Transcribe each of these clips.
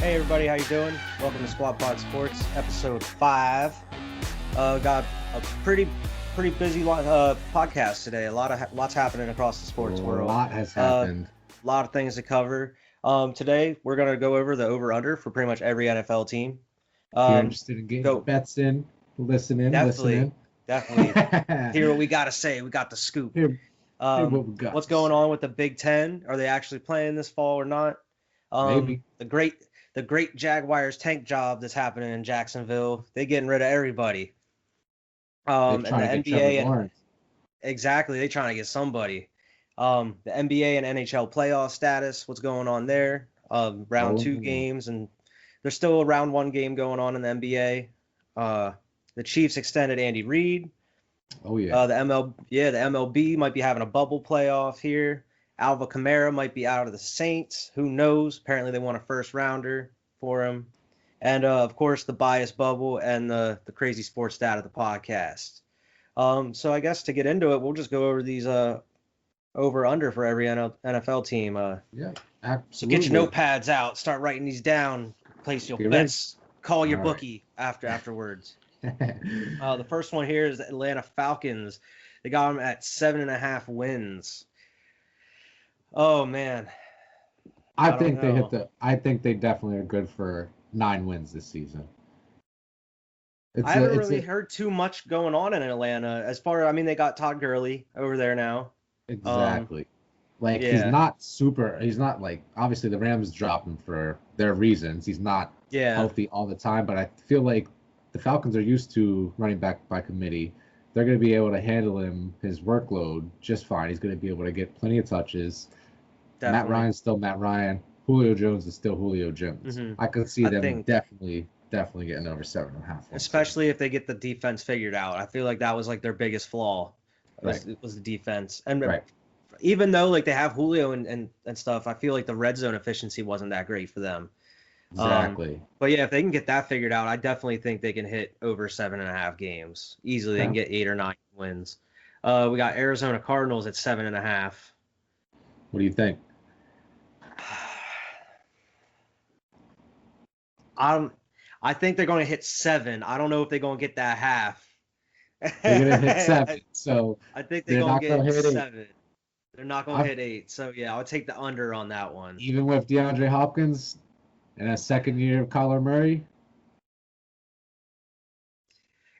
Hey everybody, how you doing? Welcome to Squad Pod Sports, episode 5. Got a pretty busy podcast today. Lots happening across the sports world. A lot has A happened. lot of things to cover. Today we're gonna go over the over/under for pretty much every NFL team. If you're Um, interested in getting go bets in, definitely, listening. hear what we gotta say. We got the scoop. Hear what we got What's to going say. on with the Big Ten? Are they actually playing this fall or not? Maybe. The great Jaguars tank job that's happening in Jacksonville. They getting rid of everybody. They're And trying the to get Trevor NBA and Lawrence. exactly, they trying to get somebody. The NBA and NHL playoff status, what's going on there? Round 2 Oh, games, and there's still a round 1 game going on in the NBA. The Chiefs extended Andy Reid. yeah. The MLB might be having a bubble playoff here. Alva Kamara might be out of the Saints. Who knows? Apparently, they want a first rounder for him. And of course, the bias bubble and the crazy sports stat of the podcast. So I guess to get into it, we'll just go over these over under for every NFL team. Yeah, So get your absolutely. notepads out, start writing these down, place your Get ready. bets, call your All right. bookie afterwards. The first one here is the Atlanta Falcons. They got them at 7.5 wins. Oh man, I I don't think they hit know. the. I think they definitely are good for 9 wins this season. I It's a. haven't It's really a. heard too much going on in Atlanta. I mean, they got Todd Gurley over there now. Um, Exactly. Like he's yeah, not super. He's not like obviously the Rams dropped him for their reasons. He's not yeah, healthy all the time, but I feel like the Falcons are used to running back by committee. They're going to be able to handle his workload just fine. He's going to be able to get plenty of touches. Matt definitely. Ryan's still Matt Ryan. Julio Jones is still Julio Jones. hmm I could see I them think, definitely getting over 7.5 wins here. especially if they get the defense figured out. I feel like that was like their biggest flaw, Right, was the defense. And right, even though like they have Julio and stuff, I feel like the red zone efficiency wasn't that great for them. Um, exactly. but yeah, if they can get that figured out, I definitely think they can hit over 7.5 games easily. They can Okay. get 8 or 9 wins. We got Arizona Cardinals at 7.5. What do you think? I'm, I think they're going to hit 7. I don't know if they're going to get that half. They're going to hit I 7, so think they're they're going to not going get to hit 8. 7. They're not going to I hit 8. So yeah, I'll take the under on that one. even with DeAndre Hopkins and a second year of Kyler Murray.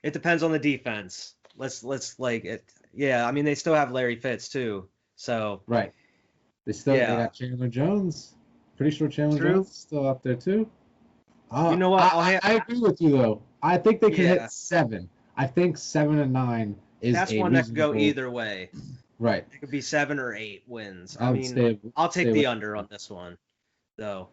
It depends on the defense. Let's like it. Yeah, I mean they still have Larry Fitz too. So Right. They yeah, got Chandler Jones. Pretty sure Chandler true. Jones is still up there too. You know what? I agree with you though. I think they can hit Yeah, 7. I think 7 and 9 is that's a one that could go reasonable. either way. Right. It could be 7 or 8 wins. I I would mean, say I'll take stay the with under on this one, though.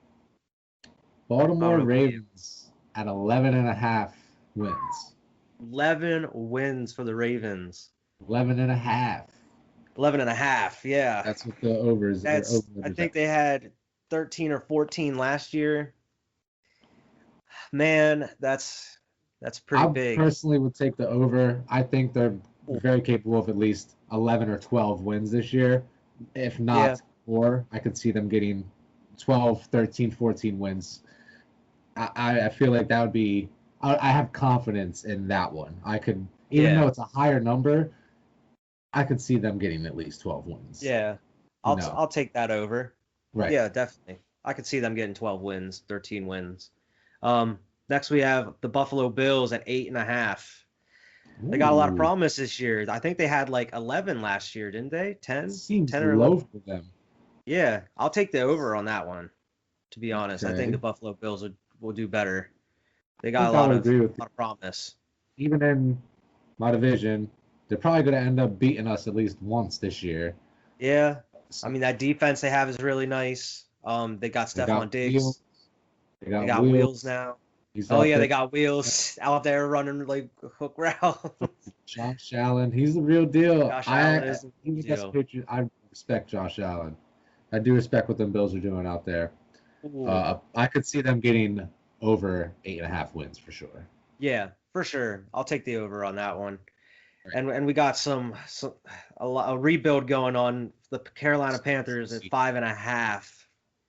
I don't Baltimore know about you. Ravens at 11.5 wins. 11 wins for the Ravens. 11.5. 11.5. Yeah, That's what the overs or over I unders think at. they had 13 or 14 last year. Man, that's pretty I big. personally would take the over. I think they're very capable of at least 11 or 12 wins this year. If Yeah, not more, I could see them getting 12, 13, 14 wins. I feel like that would be, I have confidence in that one. I could, even though yeah, it's a higher number, I could see them getting at least 12 wins. yeah. You know, I'll take that over. right. Yeah, definitely. I could see them getting 12 wins, 13 wins. Next we have the Buffalo Bills at 8.5. They got a lot of Ooh, promise this year. I think they had like 11 last year, didn't they? 10? seems 10 or 11? low for them. Yeah, I'll take the over on that one, to be honest. I think the Okay. Buffalo Bills will do better. They I got think I would agree with you. lot of promise. Even in my division, they're probably going to end up beating us at least once this year. Yeah. I So mean, that defense they have is really nice. They got they got Stephon Wheels. Diggs. They They got got Wheels Wheels. now. He's Oh out yeah, there. they got Wheels out there running like hook route. Josh Allen. He's the real deal. Josh Allen is the Even against deal. Patriots, I respect Josh Allen. I do respect what them Bills are doing out there. Ooh. I could see them getting over 8.5 wins for sure. Yeah, for sure. I'll take the over on that one. Right. And we got a rebuild going on. The Carolina Panthers at See, 5.5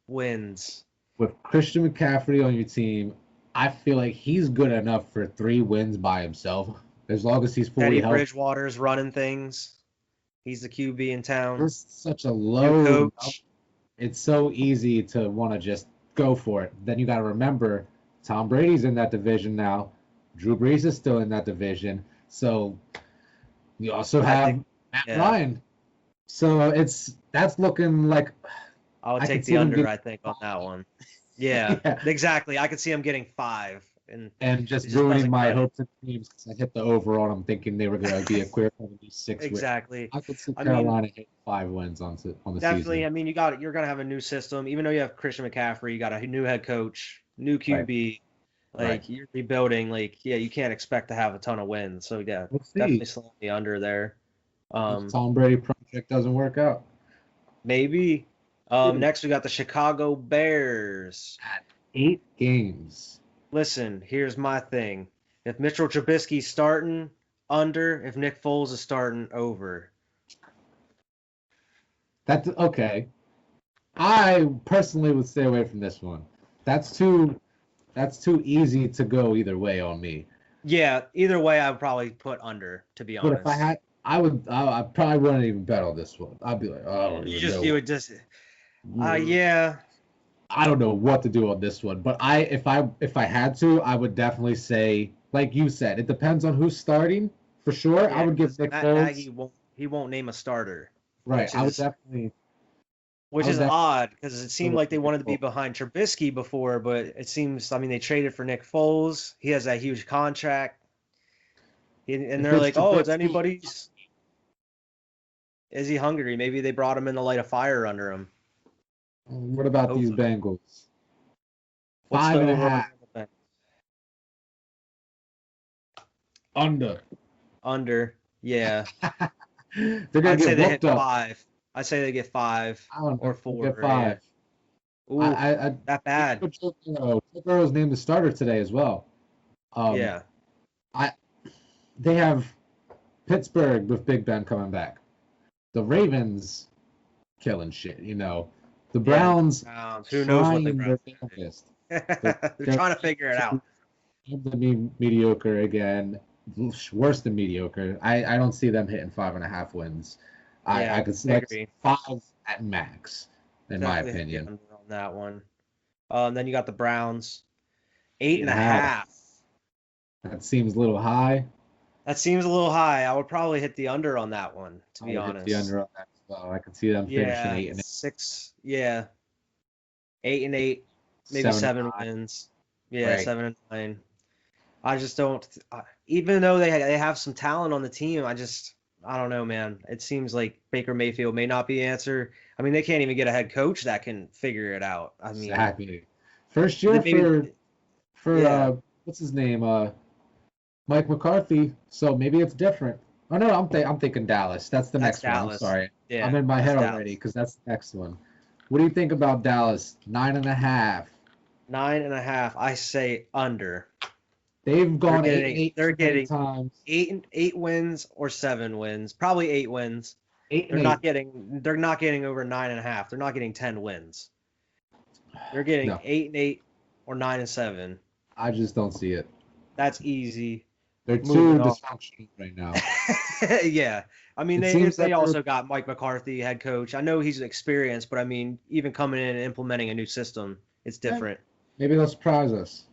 wins. with Christian McCaffrey on your team, I feel like he's good enough for 3 wins by himself, as long as he's fully Teddy healthy. Bridgewater's running things. He's the QB in town. There's such a New low number. coach. It's so easy to want to just go for it. Then you got to remember, Tom Brady's in that division now. Drew Brees is still in that division. So you also have Matt Ryan. So that's looking like I would take the under, I think, on that one. Yeah, exactly. I could see him getting 5. And just ruining my hopes and dreams because I hit the over on them thinking they were going to be a clear 76 exactly. I could see Carolina hit 5 wins on the definitely, season. Definitely. I mean, you're going to have a new system. Even though you have Christian McCaffrey, you got a new head coach, new QB. Right. You're rebuilding. You can't expect to have a ton of wins. So, yeah, definitely slam the under there. If Tom Brady project doesn't work out. Maybe. Next, we got the Chicago Bears. At 8 games. Listen, here's my thing. If Mitchell Trubisky's starting, under. If Nick Foles is starting, over. That's okay. I personally would stay away from this one. That's too easy to go either way on me. Yeah, either way, I would probably put under, to be honest. But if I had, I probably wouldn't even bet on this one. I'd be like, oh, you would just, yeah. I don't know what to do on this one, but if I had to, I would definitely say, like you said, it depends on who's starting for sure. Yeah, I would give Nick Foles. He won't name a starter. Right, I would definitely. Which is odd because it seemed like they wanted to be behind Trubisky before, but it seems, they traded for Nick Foles. He has that huge contract, and they're like, oh, is anybody's? Is he hungry? Maybe they brought him in to light a fire under him. What about these Bengals? 5.5. Under. Yeah. They're gonna I'd say they hit up. 5. I'd say they get 5 or 4. Get 5. Ooh, that bad. Joe Burrow's named the starter today as well. Yeah. They have Pittsburgh with Big Ben coming back. The Ravens killing shit, The Browns, who knows what the Browns They're trying to figure it out. The mediocre again, worse than mediocre. I don't see them hitting 5.5 wins. I could see 5 at max, in my opinion. On that one. Then you got the Browns, 8.5. That seems a little high. I would probably hit the under on that one, to be honest. Hit the under on that as well. I could see them finishing 8 and 8. 6. Yeah. 8 and 8, maybe 7 wins. Yeah, right. 7 and 9. I just don't. Even though they have some talent on the team, I don't know, man. It seems like Baker Mayfield may not be the answer. They can't even get a head coach that can figure it out. Exactly. First year for what's his name? Mike McCarthy. So maybe it's different. Oh no, I'm thinking Dallas. That's the next one. I'm sorry. Yeah, I'm in my head already because that's the next one. What do you think about Dallas? 9.5. 9.5. I say under. They've gone 8 they're getting times. 8 wins or 7 wins. Probably 8 wins. They're not getting over 9.5. They're not getting 10 wins. They're getting 8 and 8 or 9 and 7. I just don't see it. That's easy. They're too dysfunctional right now. Yeah. They also got Mike McCarthy, head coach. I know he's experienced, but even coming in and implementing a new system, it's different. Maybe they'll surprise us.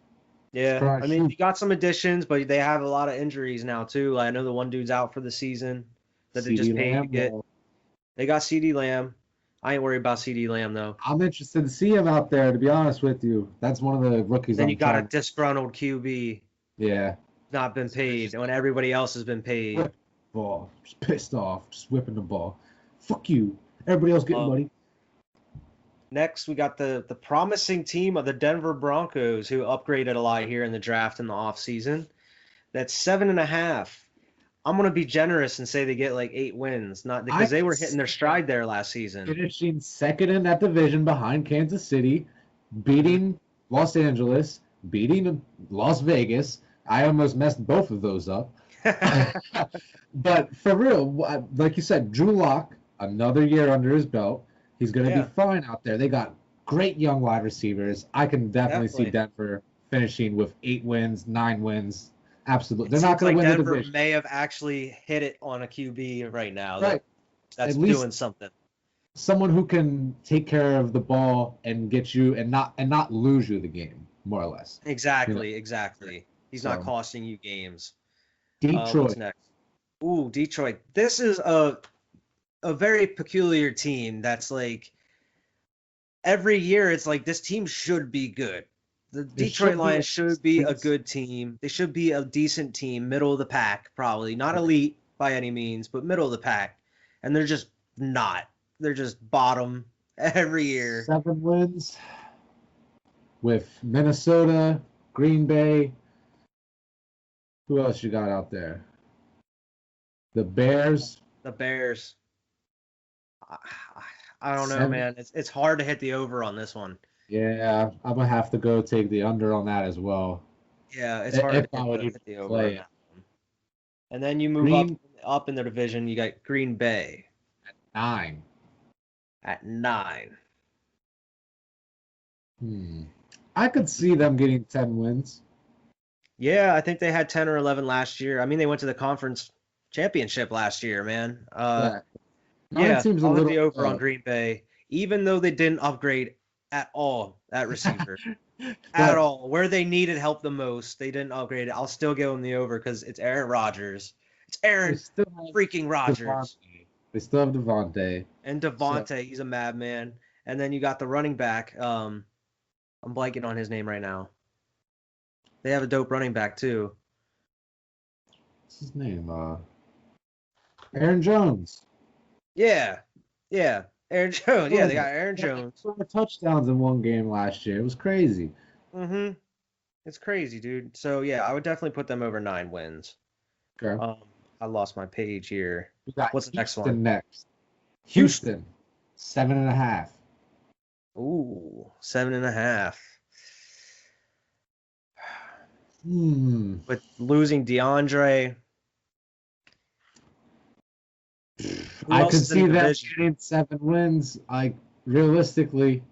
Yeah. You got some additions, but they have a lot of injuries now, too. I know the one dude's out for the season that they just paid to get. They got CeeDee Lamb. I ain't worried about CeeDee Lamb, though. I'm interested to see him out there, to be honest with you. That's one of the rookies. Then you got a disgruntled QB. Yeah. Not been paid when everybody else has been paid. Ball. Just pissed off. Just whipping the ball. Fuck you. Everybody else getting money. Next, we got the promising team of the Denver Broncos, who upgraded a lot here in the draft in the offseason. That's 7.5. I'm going to be generous and say they get 8 wins, not because they were hitting their stride there last season. Finishing second in that division behind Kansas City, beating Los Angeles, beating Las Vegas. I almost messed both of those up. But for real, like you said, Drew Lock, another year under his belt. He's going to be fine out there. They got great young wide receivers. I can definitely see Definitely. Denver finishing with 8 wins, 9 wins. Absolutely. It They're not seems going to like win the Denver division. may have actually hit it on a QB right now Right. that's At least doing something. someone who can take care of the ball and get you and not lose you the game, more or less. You know. Exactly. He's not So costing you games. What's Detroit. next? Ooh, Detroit. This is a very peculiar team that's like every year it's like this team should be good. The It Detroit should be Lions should be a it's good team. They should be a decent team, middle of the pack, probably. Not elite by any means, but middle of the pack. And they're just not. They're just bottom every year. 7 wins with Minnesota, Green Bay. Who else you got out there? The Bears. The Bears. I, I don't know, 7. man. It's hard to hit the over on this one. Yeah, I'm gonna have to go take the under on that as well. Yeah, it's hard If to I would even hit the over on play it. that one. And then you move Green up in the division. You got Green Bay 9. at 9. I could see them getting 10 wins. Yeah, I think they had 10 or 11 last year. I mean, they went to the conference championship last year, man. Yeah. 9 Yeah, seems a I'll hit little the over on Green Bay, even though they didn't upgrade at all at receiver. At but all. Where they needed help the most, they didn't upgrade it. I'll still give them the over because it's Aaron Rodgers. It's they Aaron still have freaking Rodgers. Devontae. They still have Devontae. And So Devontae, he's a madman. And then you got the running back. I'm blanking on his name right now. They have a dope running back too. what's his name? Aaron Jones. Yeah, yeah. Aaron Jones. Yeah, they got Aaron He had Jones. 4 touchdowns in one game last year. It was crazy. Mm-hmm. It's crazy, dude. So yeah, I would definitely put them over 9 wins. Okay. I lost my page here. We got What's the next Houston one? next. Houston, 7.5. Ooh, 7.5. Hmm. With losing DeAndre, who I else could is in see the them division? getting 7 wins. Like realistically,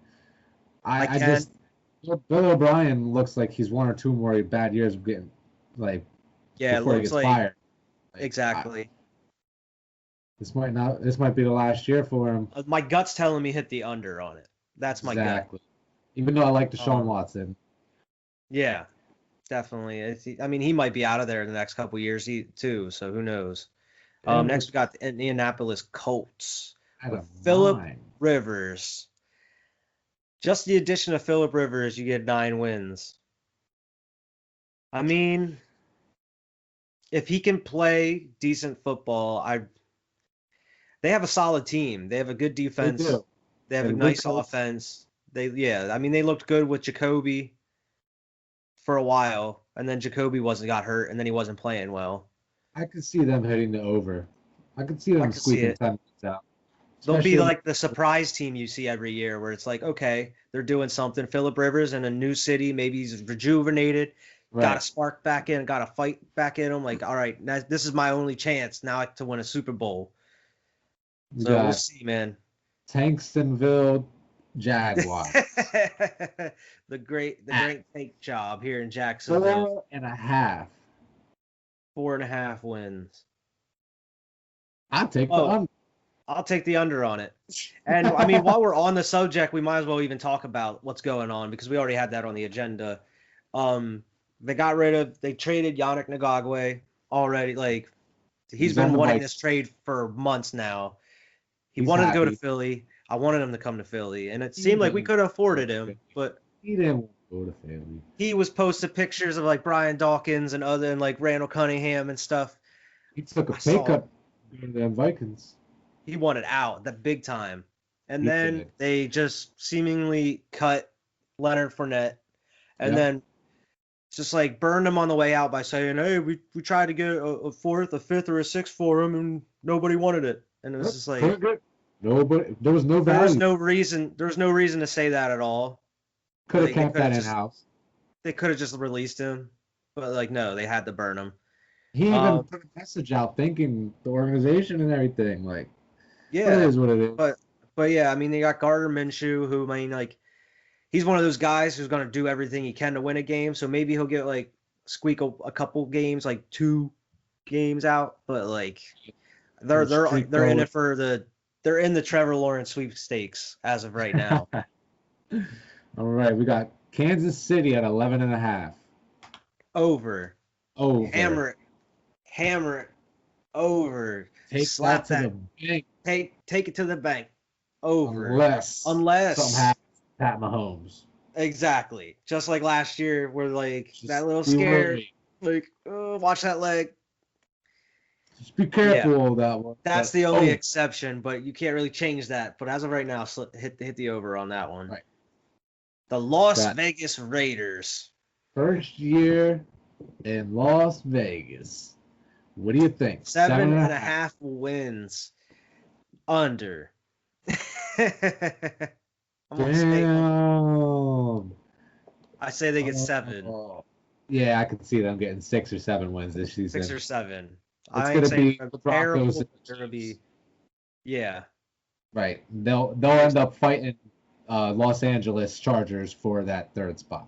I can. just Bill O'Brien looks like he's 1 or 2 more bad years of getting like Yeah, it before he looks gets like fired. Like, exactly. This might be the last year for him. My gut's telling me hit the under on it. That's my gut. Exactly. Even though I like Deshaun Um, Watson. Yeah, definitely. I mean, he might be out of there in the next couple years too. So who knows? And Next with we got the Indianapolis Colts at with a Philip 9. Rivers. Just the addition of Philip Rivers, you get 9 wins. I mean, if he can play decent football, they have a solid team. They have a good They defense. do. They have They a have a good nice coach. offense. I mean, they looked good with Jacoby for a while, and then Jacoby got hurt, and then he wasn't playing well. I could see them hitting the over. I could see I them could see squeaking it. 10 wins out. They'll be Especially like the surprise team you see every year, where it's like, okay, they're doing something. Philip Rivers in a new city, maybe he's rejuvenated, got a right. spark back in, got a fight back in him. Like, all right, this is my only chance now to win a Super Bowl. We So we'll got see, man. Tankstonville Jaguars. the great At fake job here in Jacksonville. 4.5. 4.5 wins. I'll take the Oh, under. I'll take the under on it. And I mean, while we're on the subject, we might as well even talk about what's going on because we already had that on the agenda. They traded Yannick Ngagwe already. Like he's He's on been the wanting Vikings. this trade for months now. He He's wanted to go to happy. Philly. I wanted him to come to Philly, and it He seemed like we didn't could have go afforded to him, Philly. but He didn't go to Philly. he was posting pictures of like Brian Dawkins and like Randall Cunningham and stuff. He took a I pay saw cut to the Vikings. he wanted out that big time. And He then did. they just seemingly cut Leonard Fournette and Yep. then just like burned him on the way out by saying, hey, we tried to get a fourth, a fifth, or a sixth for him and nobody wanted it. And it was just like Couldn't get nobody. There was no there was value. no reason to say that at all. Could have They kept could that have in just house. they could have just released him. But like no, they had to burn him. He even Um put a message out thanking the organization and everything. Like, but it yeah. is what it is. But yeah, I mean they got Gardner Minshew, who I mean like he's one of those guys who's going to do everything he can to win a game. So maybe he'll get like squeak a couple games, like 2 games out. But like they're in it for they're in the Trevor Lawrence sweepstakes as of right now. All right, we got Kansas City at 11.5. Over. Hammer it. Over. Take Slap that to the bank. Take it to the bank. Over. Unless something happens to Pat Mahomes. Exactly. Just like last year, where like Just that little scare, like watch that leg. Just be careful of that one. That's the only exception, but you can't really change that. But as of right now, hit the over on that one. Right. The Las Vegas Raiders. First year in Las Vegas. What do you think? 7.5 wins. Under. Damn. I say they get 7. Yeah, I could see them getting 6 or 7 wins this season. 6 or 7. It's going to be the Broncos. It's going to be, yeah. Right. They'll end up fighting Los Angeles Chargers for that 3rd spot.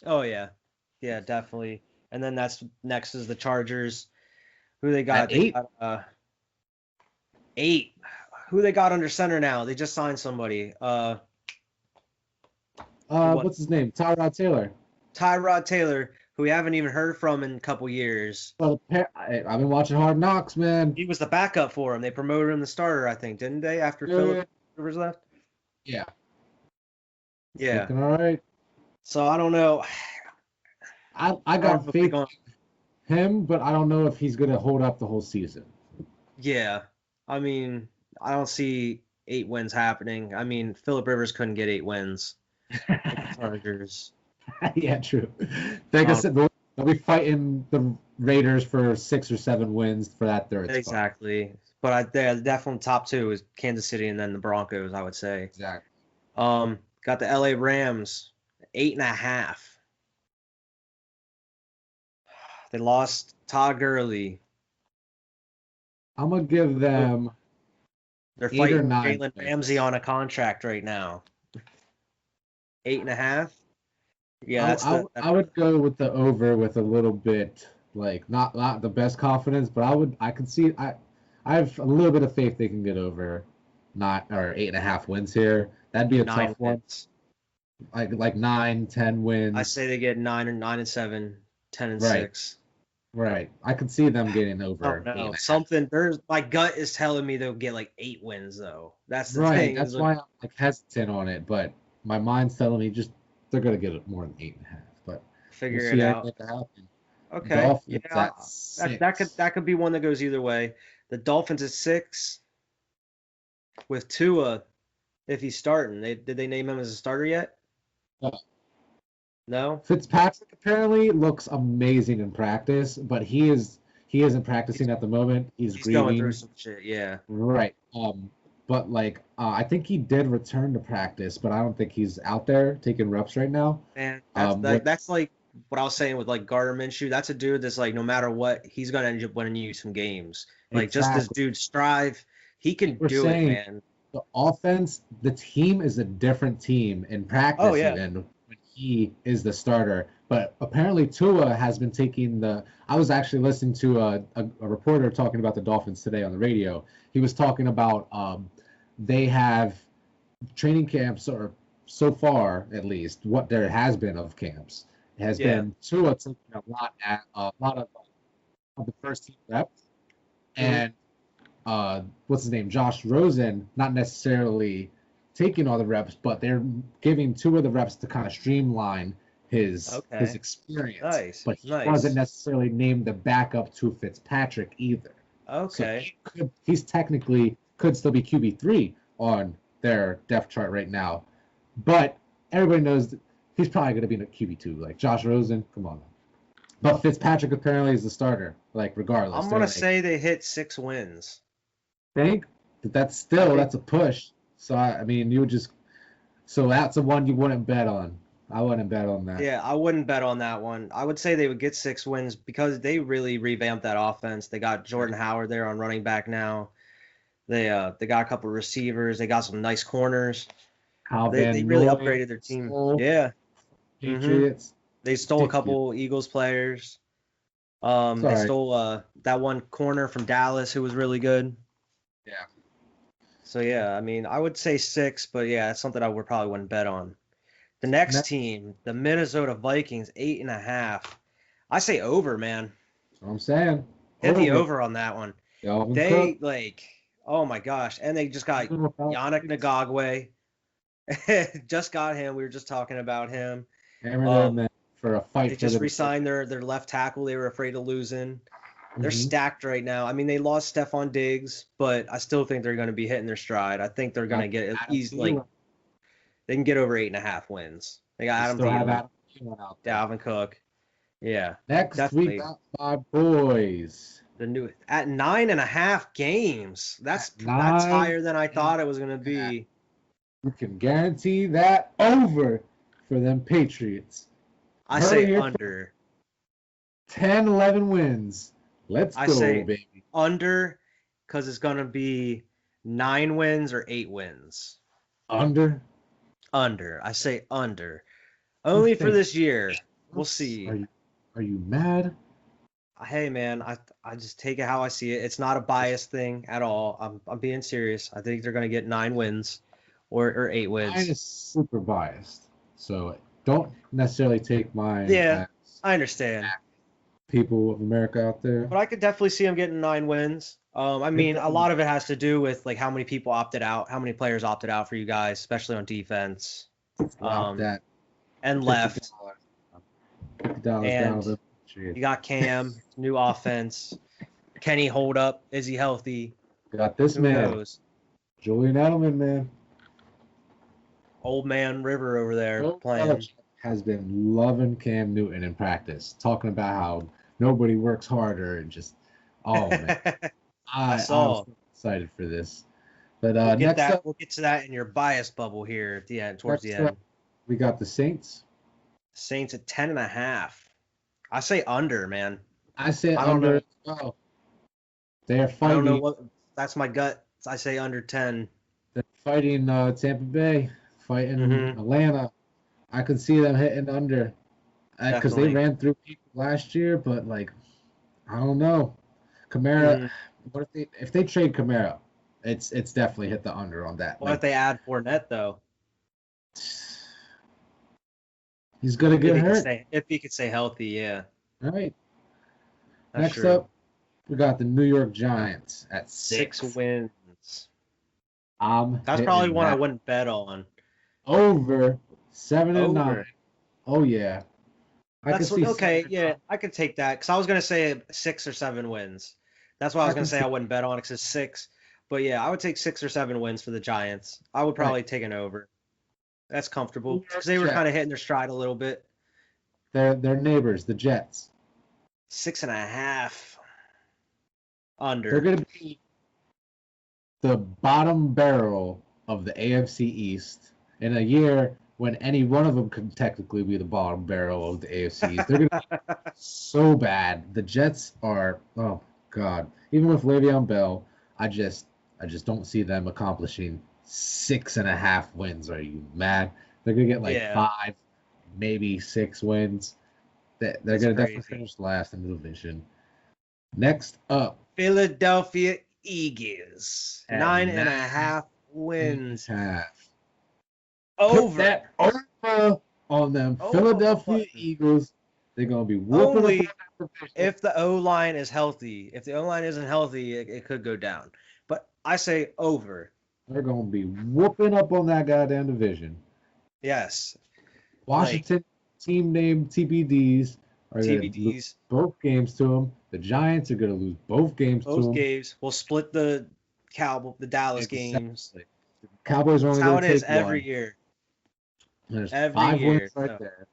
Oh yeah, yeah, definitely. And then next is the Chargers. Who they got? At 8. 8. Who they got under center now? They just signed somebody. What's his name? Tyrod Taylor, who we haven't even heard from in a couple years. Well, I've been watching Hard Knocks, man. He was the backup for him. They promoted him to starter, I think, didn't they? After Philip Rivers left. Yeah. Yeah. Looking all right. So I don't know. I got faith in him, but I don't know if he's going to hold up the whole season. Yeah. I mean, I don't see 8 wins happening. I mean, Philip Rivers couldn't get 8 wins. Chargers. Yeah, true. Like I said, they'll be fighting the Raiders for 6 or 7 wins for that 3rd spot. Exactly. But they're definitely top 2 is Kansas City and then the Broncos, I would say. Exactly. Got the LA Rams, 8.5. They lost Todd Gurley. I'm gonna give them. They're fighting Jalen Ramsey on a contract right now. 8.5. Yeah, I would go with the over with a little bit, like not the best confidence, but I could see I have a little bit of faith they can get over 8.5 wins here. That'd be a tough one. Like 9, 10 wins. I say they get 9 and 7, 10 and 6. Right. I could see them getting over. No, my gut is telling me they'll get like 8 wins though. That's the Right. thing. That's why I'm like hesitant on it, but my mind's telling me they're gonna get it more than 8.5. But figure it out. Okay. Dolphins that could be one that goes either way. The Dolphins at 6 with Tua. If he's starting, did they name him as a starter yet? No. Fitzpatrick apparently looks amazing in practice, but he isn't practicing at the moment. He's going through some shit. Yeah. Right. But I think he did return to practice, but I don't think he's out there taking reps right now. And that's like what I was saying with like Gardner Minshew. That's a dude that's like no matter what, he's gonna end up winning you some games. Like just this dude strive, he can do it, man. The offense, the team is a different team in practice even when he is the starter. But apparently Tua has been taking I was actually listening to a reporter talking about the Dolphins today on the radio. He was talking about they have training camps, or so far at least, what there has been of camps has been Tua taking a lot of the first team reps. And what's his name? Josh Rosen, not necessarily taking all the reps, but they're giving 2 of the reps to kind of streamline his experience. Nice. But he wasn't necessarily named the backup to Fitzpatrick either. Okay. So he's technically could still be QB3 on their depth chart right now. But everybody knows that he's probably going to be in a QB2. Like Josh Rosen, come on. But Fitzpatrick apparently is the starter, like regardless. I'm going to say they hit 6 wins. Think? But that's a push. So, I mean, so that's the one you wouldn't bet on. I wouldn't bet on that. Yeah, I wouldn't bet on that one. I would say they would get 6 wins because they really revamped that offense. They got Jordan Howard there on running back now. They got a couple of receivers. They got some nice corners. How They Van really Noy upgraded their team. stole Yeah. hmm Patriots. They stole a Ridiculous. couple Eagles players. They Sorry. stole that one corner from Dallas who was really good. Yeah. So yeah, I mean, I would say 6, but yeah, it's something I would probably wouldn't bet on. The next Next, team, the Minnesota Vikings, 8.5. I say over, man. that's what I'm saying. Hit the Over. over on that one. Dalvin They Cook. like, oh my gosh, and they just got Even without Yannick Diggs, Ngagwe. Just got him. We were just talking about him. hammer their Um, men for a fight they for just the re-signed their left tackle. They were afraid of losing. They're division. stacked right now. I mean, they lost Stephon Diggs, but I still think they're going to be hitting their stride. I think they're going to get at Adam least like Thielen. they can get over 8.5 wins. They got They Adam still have Thielen, Adam Thielen out there. Dalvin Cook. Yeah, Next, we definitely got my boys the new at 9.5 games. at That's nine higher than I and thought it was going to a half. be. You can guarantee that over for them Patriots. I Heard say it here under. 10, 11 wins. Let's I go, say baby. under because it's going to be 9 wins or 8 wins. Under. Under. I say under. You Only for think? this year. We'll see. Are you mad? Hey man, I just take it how I see it. It's not a biased thing at all. I'm being serious. I think they're gonna get 9 wins or 8 Mine wins. is super biased, so don't necessarily take mine Yeah, as I understand. people of America out there. But I could definitely see them getting 9 wins. I mean, a lot of it has to do with like how many people opted out, how many players opted out for you guys, especially on defense. Drop that And $50, left. $50 down And the you got Cam, new offense. Kenny hold up? Is he healthy? Got this Who man, knows? Julian Edelman, man. Old man River over there Bill playing. Belichick has been loving Cam Newton in practice, talking about how nobody works harder and just, oh man, I I'm saw. so excited for this. But We'll get next that. up, We'll get to that in your bias bubble here at the end, towards the end. we got the Saints. Saints at 10.5. I say under, man. I say I don't under know. as well. They are I don't know fighting. what. That's my gut. I say under 10. They're fighting Tampa Bay, fighting Mm-hmm. Atlanta. I could see them hitting under because they Definitely. ran through people last year, but like I don't know. Kamara, Mm-hmm. what if they trade Kamara? It's definitely hit the under on that. What Like if they add Fournette though? he's gonna get hurt. If he could stay healthy, yeah. All right. That's Next true. up, we got the New York Giants at 6 6. wins. That's Hitting probably one I that wouldn't bet on. over 7 and Over. 9. Oh yeah. I could That's see okay. 7 and Yeah, 9. I could take that because I was gonna say 6 or 7 wins. That's why I was gonna can say see I wouldn't bet on it because it's 6. But yeah, I would take 6 or 7 wins for the Giants. I would probably right. take an over. That's comfortable New because York they were kind of Jets. hitting their stride a little bit. They're neighbors, the Jets. 6.5 They're under. gonna be the bottom barrel of the AFC East in a year when any one of them could technically be the bottom barrel of the AFC East. They're going to be so bad. The Jets are, oh God. Even with Le'Veon Bell, I just don't see them accomplishing 6.5 wins. Are you mad? They're gonna get like Yeah, 5, maybe 6 wins. They're that's gonna definitely crazy. finish last in the division. Next up, Philadelphia Eagles, at 9.5 wins. 9.5. Put Over. that over on them Over on the Philadelphia button. Eagles. They're gonna be whooping Only up. if the O line is healthy. If the O line isn't healthy, it could go down. But I say over. They're gonna be whooping up on that goddamn division. Yes. Like Washington team name TBDs are gonna lose TBDs. both games to them. The Giants are gonna lose both games to Both them. games. We'll split the Dallas games. Exactly. Cowboys are That's only how gonna it is take every one. year. There's Every 5 year. wins right So, there,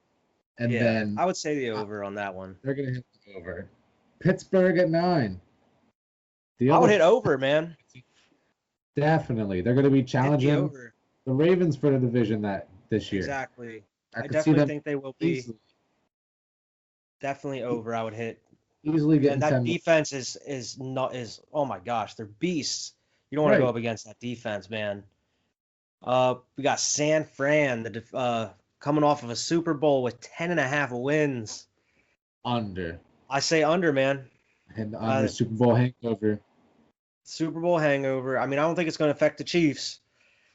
and yeah, then I would say the over on that one. they're gonna hit the over. Pittsburgh at 9. The I would other hit over, man. definitely they're gonna be Hit the challenging over. the Ravens for the division this year. Exactly. I I could see definitely them think they will be. easily, Definitely over. I would hit. easily And getting that 10 wins. defense is oh my gosh, they're beasts. You don't want to go Right. up against that defense, man. We got San Fran, coming off of a Super Bowl with 10.5 wins. Under. I say under, man. And under Super Bowl hangover. Super Bowl hangover. I mean, I don't think it's going to affect the Chiefs,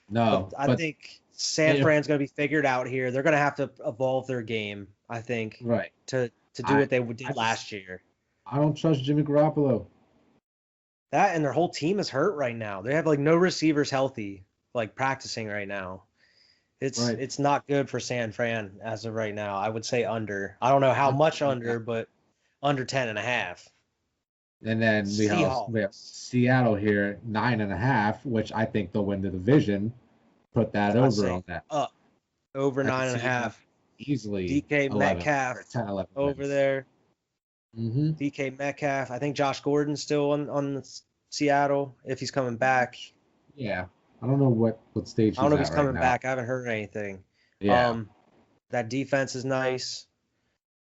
but No, I but think San Fran's going to be figured out here. They're going to have to evolve their game, I think, right. to do what they did last year. I don't trust Jimmy Garoppolo. That and their whole team is hurt right now. They have like no receivers healthy, like practicing right now. It's not good for San Fran as of right now. I would say under. I don't know how much under, but under 10.5. And then we have Seattle here, 9.5, which I think they'll win the division. Put that over on that. Up. Over 9.5. Easily. DK 11, Metcalf 10, 11 over wins. there. Mm-hmm. DK Metcalf. I think Josh Gordon's still on Seattle if he's coming back. Yeah. I don't know what stage he's at. I don't know if he's coming right back. I haven't heard anything. Yeah. That defense is nice.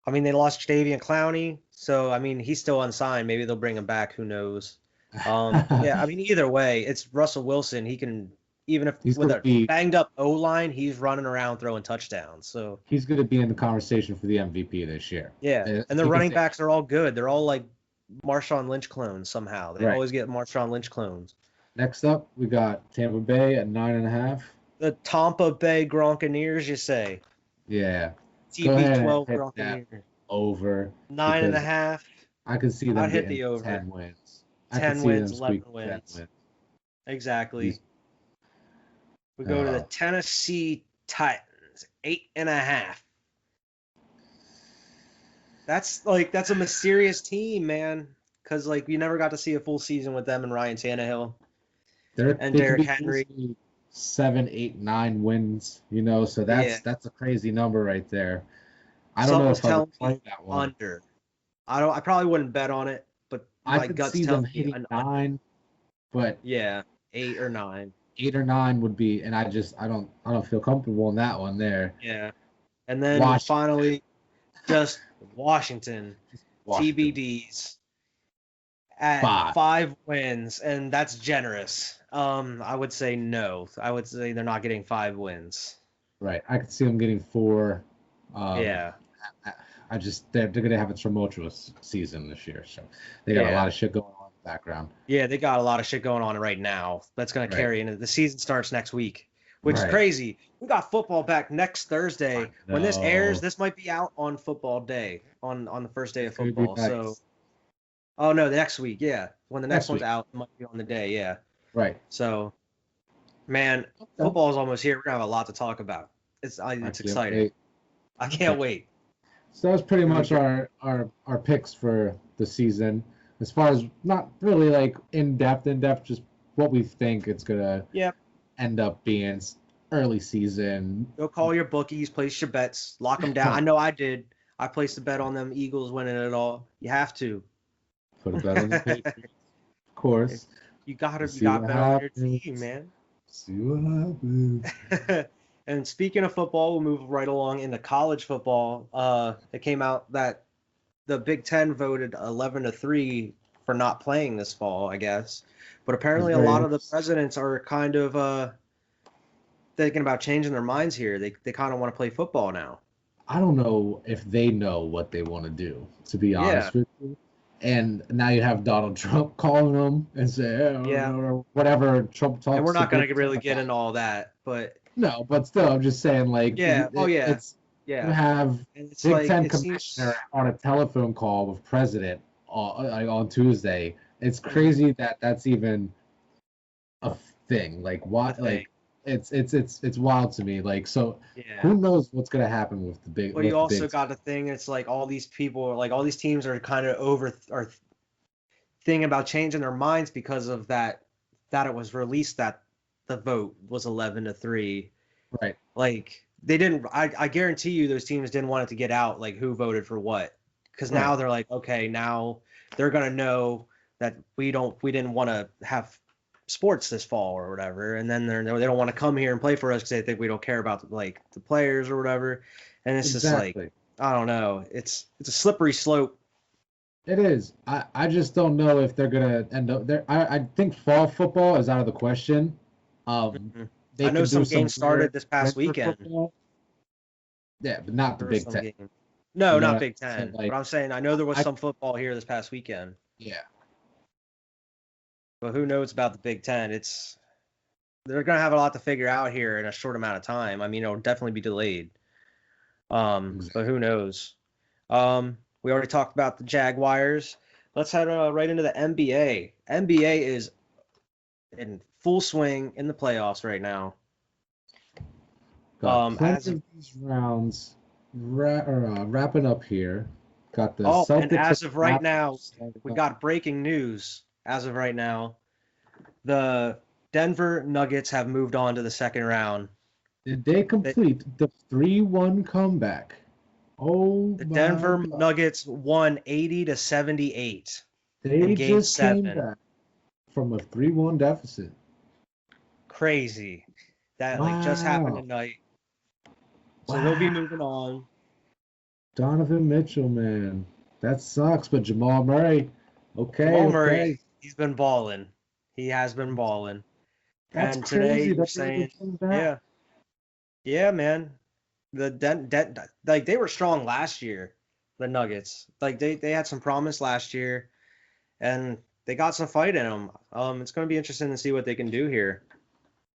I mean, they lost Jadeveon Clowney, so I mean he's still unsigned. Maybe they'll bring him back. Who knows? Yeah, I mean either way, it's Russell Wilson. He can with a banged up O line, he's running around throwing touchdowns. So he's going to be in the conversation for the MVP this year. Yeah, and the running backs are all good. They're all like Marshawn Lynch clones somehow. They always get Marshawn Lynch clones. Next up, we got Tampa Bay at 9.5. The Tampa Bay Gronkaneers, you say? Yeah. TB12 Gronkaneers. Over 9.5. I could see them hit the over. 10 wins. 10 wins, 11 wins. Exactly. We go to the Tennessee Titans, 8.5. That's a mysterious team, man. Because like we never got to see a full season with them and Ryan Tannehill and Derrick Henry. 7, 8, 9 wins. So that's a crazy number right there. I don't know if I would play that one. Under. I probably wouldn't bet on it, but my guts tell me hitting 9. But yeah, 8 or 9. 8 or 9 would be, and I don't feel comfortable in that one there. Yeah, and then finally, just Washington. TBDs at 5 wins, and that's generous. I would say no. I would say they're not getting 5 wins. Right, I could see them getting 4. Yeah. They're going to have a tumultuous season this year, so they got a lot of shit going on in the background. Yeah, they got a lot of shit going on right now. That's going to carry into the season starts next week, which is crazy. We got football back next Thursday. When this airs, this might be out on football day, on the first day of football. Nice. So, oh no, the next week, yeah. When the next one's out, it might be on the day, yeah. Right. So, man, football is almost here. We're gonna have a lot to talk about. It's exciting. I can't wait. So that's pretty much our picks for the season. As far as not really like in depth, just what we think it's gonna end up being early season. Go call your bookies, place your bets, lock them down. I know I did. I placed a bet on them Eagles winning it all. You have to put a bet on the Patriots, of course. You got bet on your team, man. See what happens. And speaking of football, we'll move right along into college football. It came out that the Big Ten voted 11-3 for not playing this fall, I guess. But apparently a lot of the presidents are kind of thinking about changing their minds here. They kind of want to play football now. I don't know if they know what they want to do, to be honest with you. And now you have Donald Trump calling them and saying, or whatever Trump talks. And we're not going to really get into all that, but... No, but still, I'm just saying, like, you have Big Ten commissioner on a telephone call with president on Tuesday. It's crazy that that's even a thing. Like, what? Like, it's wild to me. Like, so who knows what's gonna happen with the big? Well, you also got the thing. It's like all these people, like all these teams, are kind of thinking about changing their minds because of that it was released that the vote was 11-3. Right. Like they didn't. I guarantee you, those teams didn't want it to get out. Like who voted for what? Because now they're like, okay, now they're gonna know that we didn't want to have sports this fall or whatever, and then they don't want to come here and play for us because they think we don't care about like the players or whatever. And it's just like I don't know. It's a slippery slope. It is. I just don't know if they're gonna end up there. I think fall football is out of the question. they I know could do some some games started this past winter weekend. football. Yeah, but not the There were Big some Ten. games. No, You know not what Big I mean? So, Ten. But like, I'm saying I know there was I some football here this past weekend. yeah, But who knows about the Big Ten? They're gonna have a lot to figure out here in a short amount of time. I mean, it'll definitely be delayed. But exactly. who knows? We already talked about the Jaguars. Let's head right into the NBA. NBA is in full swing in the playoffs right now. Got plenty As of of these rounds wrapping up here. Got the and Celtics and as of the right Raptors now, started we up. got breaking news. As of right now, the Denver Nuggets have moved on to the second round. Did they The, complete the 3-1 comeback? Oh the my Denver God. Nuggets won 80-78 in They Game just came 7. back from a 3-1 deficit. Crazy. That like just happened Wow. tonight. So they'll be Wow. moving on. Donovan Mitchell, man. That sucks, but Jamal Murray. Okay, Jamal Murray, okay. he's been balling. He has been balling. That's And today crazy you're that they even saying, came back. yeah, yeah, man. Like they were strong last year, the Nuggets. Like they had some promise last year, and they got some fight in them. It's going to be interesting to see what they can do here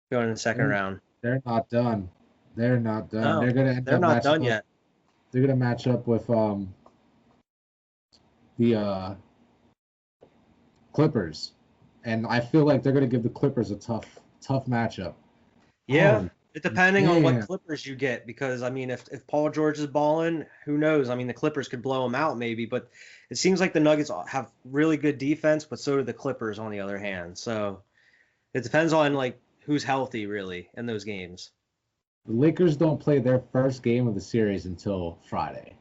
going in the second They're, round. they're not done. They're not done. No, They're gonna end they're up not matching done up. yet. They're gonna match up with the Clippers, and I feel like they're gonna give the Clippers a tough matchup. Yeah, Oh it depending on what man, Clippers you get, because I mean, if Paul George is balling, who knows? I mean, the Clippers could blow him out maybe, but it seems like the Nuggets have really good defense, but so do the Clippers on the other hand. So it depends on like who's healthy really in those games. the Lakers don't play their first game of the series until Friday.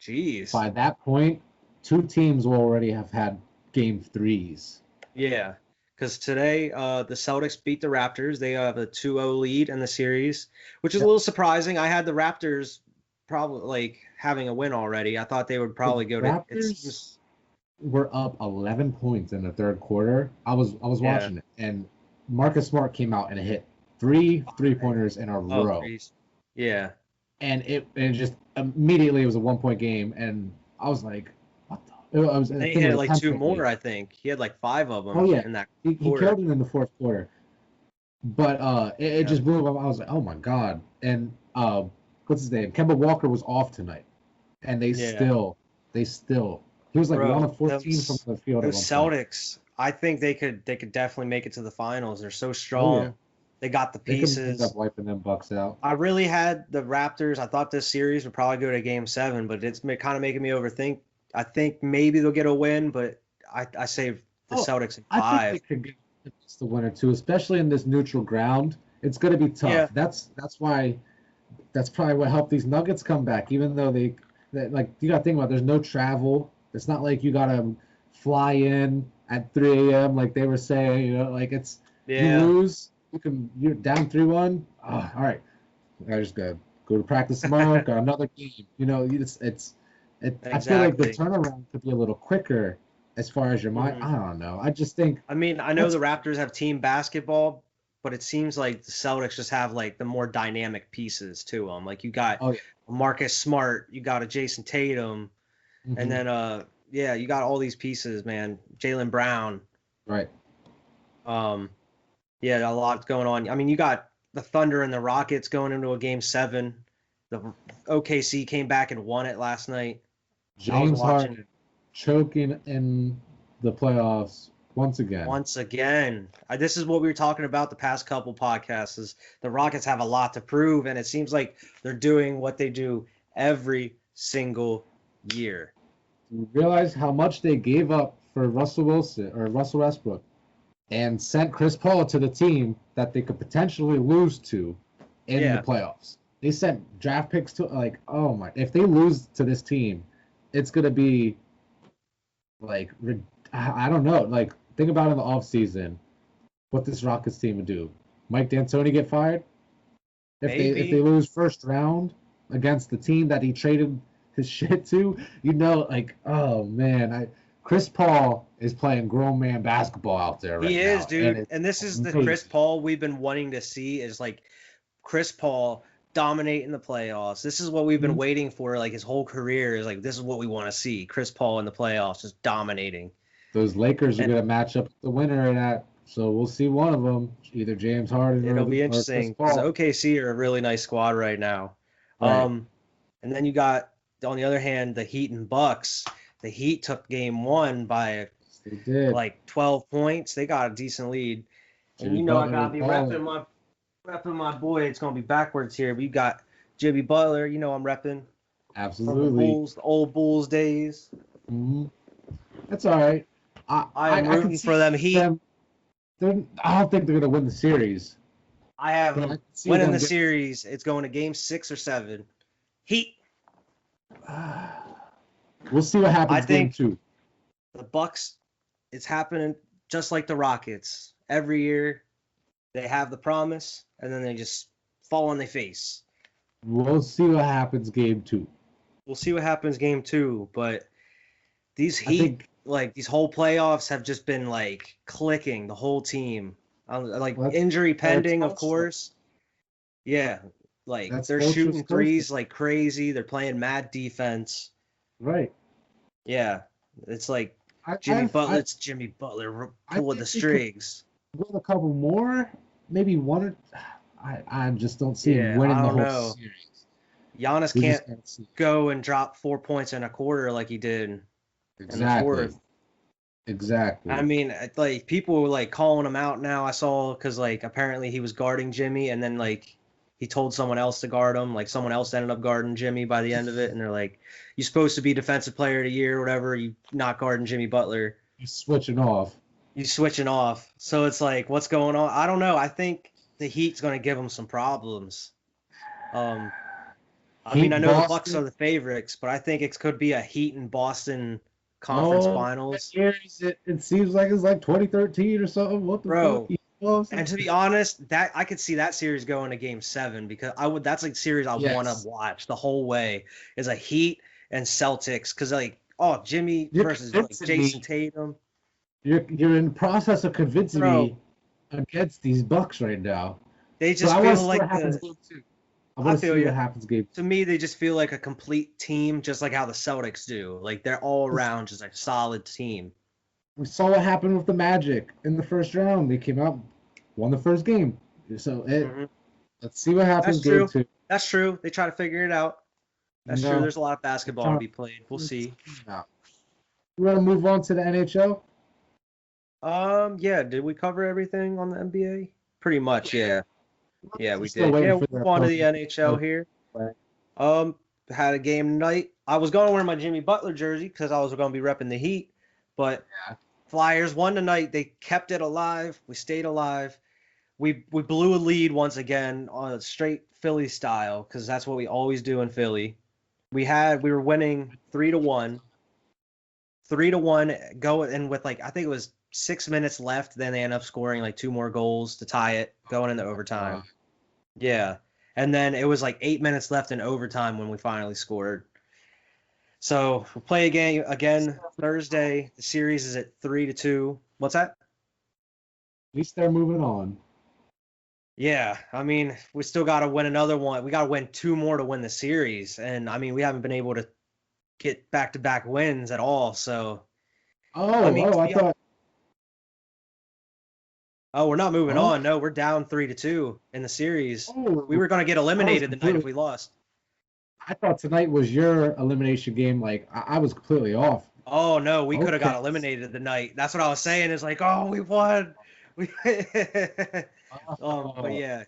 Jeez. By that point, two teams will already have had game threes. Yeah, because today the Celtics beat the Raptors. They have a 2-0 lead in the series, which is a Yep. little surprising. I had the Raptors probably like having a win already. I thought they would The probably go to it seems Raptors were up 11 points in the third quarter. I was yeah. watching it, and Marcus Smart came out and hit three-pointers in a Oh, row, threes. Yeah. and it just immediately it was a 1 point game, and I was like, what the? I And they think it hit was a like 2 10-point more, lead. I think. He had like 5 of Oh them yeah, in that he quarter. killed it in the fourth quarter, but it Yeah. just blew up. I was like, oh my god, and what's his name? Kemba Walker was off tonight, and Yeah. they still he was like one Bro, of 14 from the field at those one point. Celtics, I think they could definitely make it to the finals. They're so Oh yeah. strong. They got the They could end up pieces. wiping them Bucks out. I really had the Raptors. I thought this series would probably go to game 7, but it's kind of making me overthink. I think maybe they'll get a win, but I say the Oh, Celtics in I think they 5. could get the winner too, especially in this neutral ground. It's going to be Yeah. tough. That's probably what helped these Nuggets come back. Even though like you got to think about, there's no travel. It's not like you got to fly in at 3 a.m. like they were saying. Like you Yeah. lose, you're down 3-1. Oh, all right, I just gotta go to practice tomorrow. Got another game. I feel like the Exactly. turnaround could be a little quicker as far as your mind. Mhm. I don't know. I just think I mean, I know that's the Raptors have team basketball, but it seems like the Celtics just have like the more dynamic pieces to them. Like you got oh yeah. Marcus Smart, you got a Jason Tatum, and Hmm. then yeah, you got all these pieces, man. Jalen Brown. Right. Um yeah, a lot going on. I mean, you got the Thunder and the Rockets going into a game 7. The OKC came back and won it last night. I was James watching Harden choking in the playoffs once again. once again. This is what we were talking about the past couple podcasts is the Rockets have a lot to prove, and it seems like they're doing what they do every single year. You realize how much they gave up for Russell Wilson or Russell Westbrook and sent Chris Paul to the team that they could potentially lose to in the Yeah, playoffs. They sent draft picks to like, oh my, if they lose to this team, it's gonna be like I don't know. Like think about in the offseason what this Rockets team would do. Mike D'Antoni get fired if they maybe. lose first round against the team that he traded his shit to. Like oh man, Chris Paul is playing grown man basketball out there right He now, is, and dude. it's And this is the Chris amazing. Paul we've been wanting to see is like Chris Paul dominating the playoffs. This is what we've been Mhm. waiting for like his whole career is like this is what we want to see. Chris Paul in the playoffs just dominating. Those Lakers are And going to match up the winner in that, so we'll see one of them, either James Harden it'll be or Chris interesting because Paul. OKC are a really nice squad right now. Right. Um, and then you got on the other hand the Heat and Bucks. The Heat took game one by They did. like 12 points. They got a decent lead. And Jimmy you know I Butler gotta was be balling. repping my boy. It's gonna be backwards here. We got Jimmy Butler. You know I'm repping from the Absolutely. Bulls, the old Bulls days. hmm That's all right. I am I can rooting for see them Heat. them. I don't think they're going to win the series, I have but I them can see winning them the get. series. It's going to game 6 or 7. Heat. We'll see what I happens game think two. the Bucks. It's happening just like the Rockets. Every year they have the promise and then they just fall on their face. We'll see what happens game two. We'll see what happens game 2, but these I Heat, think like these whole playoffs, have just been like clicking the whole team. Like that's injury their pending, of touch. course. Yeah, like That's they're Spoelstra's shooting coaching. threes like crazy. They're playing mad defense. Right. Yeah, it's like I Jimmy Butler. I It's Jimmy Butler I pulling the think they could strings. win a couple more, maybe one or. I just don't see him Yeah, winning I the don't whole know. series. Giannis We just can't can't see. go and drop 4 points in a quarter like he did in the Exactly. fourth. I Exactly. mean, like people were like calling him out now. I saw because like apparently he was guarding Jimmy, and then like he told someone else to guard him. Like someone else ended up guarding Jimmy by the end of it, and they're like, "You're supposed to be defensive player of the year, or whatever. You not guarding Jimmy Butler. He's switching off. You switching off." So it's like, what's going on? I don't know. I think the Heat's going to give him some problems. Um, I mean, I Heat know the Bucks are Boston. the favorites, but I think it could be a Heat and Boston conference Oh, that finals, series, it seems like it's like 2013 or something. What the fuck? bro. Heat Boston? And to be honest, that I could see that series going to game 7 because I would that's like series I want to Yes. watch the whole way is a Heat and Celtics because like Jimmy You're versus like convincing Jason me. Tatum, You're in the process of convincing bro. me against these Bucks right now. They But just I want feel to see what like happens the game two. I I want to feel see you. what happens game To me, they just feel like a complete team, just like how the Celtics do. Like they're all two. around just a solid team. We saw what happened with the Magic in the first round. They came out, won the first game. So Hmm. let's see what That's happens game true. two. That's true. They try to figure it out. That's true. No, There's a lot of basketball to be played. We'll see. we're gonna move on to the NHL. Yeah. Did we cover everything on the NBA? Pretty much, yeah. Yeah, We're we still did. waiting Yeah, for we'll the move on to the opponent. NHL here. Um, had a game tonight. I was going to wear my Jimmy Butler jersey because I was going to be repping the Heat, but Flyers won tonight. They kept it alive. We stayed alive. We blew a lead once again on a straight Philly style because that's what we always do in Philly. We were winning 3-1, 3-1 going and with like I think it was 6 minutes left. Then they end up scoring like 2 more goals to tie it, going into overtime. Yeah. And then it was like 8 minutes left in overtime when we finally scored. So we'll play a game again Thursday. The series is at 3-2. What's that? At least they're moving on. Yeah, I mean, we still got to win another one. We got to win 2 more to win the series. And I mean, we haven't been able to get back-to-back wins at all. So, I mean, I thought. we're not moving Oh, on. No, we're down 3-2 in the series. We oh, were going to get I was eliminated the night if completely. we lost. I thought tonight was your elimination game. Like I was completely off. Oh no, we could have Okay. got eliminated the night. That's what I was saying. Is like, oh, we won. We but Oh, yeah.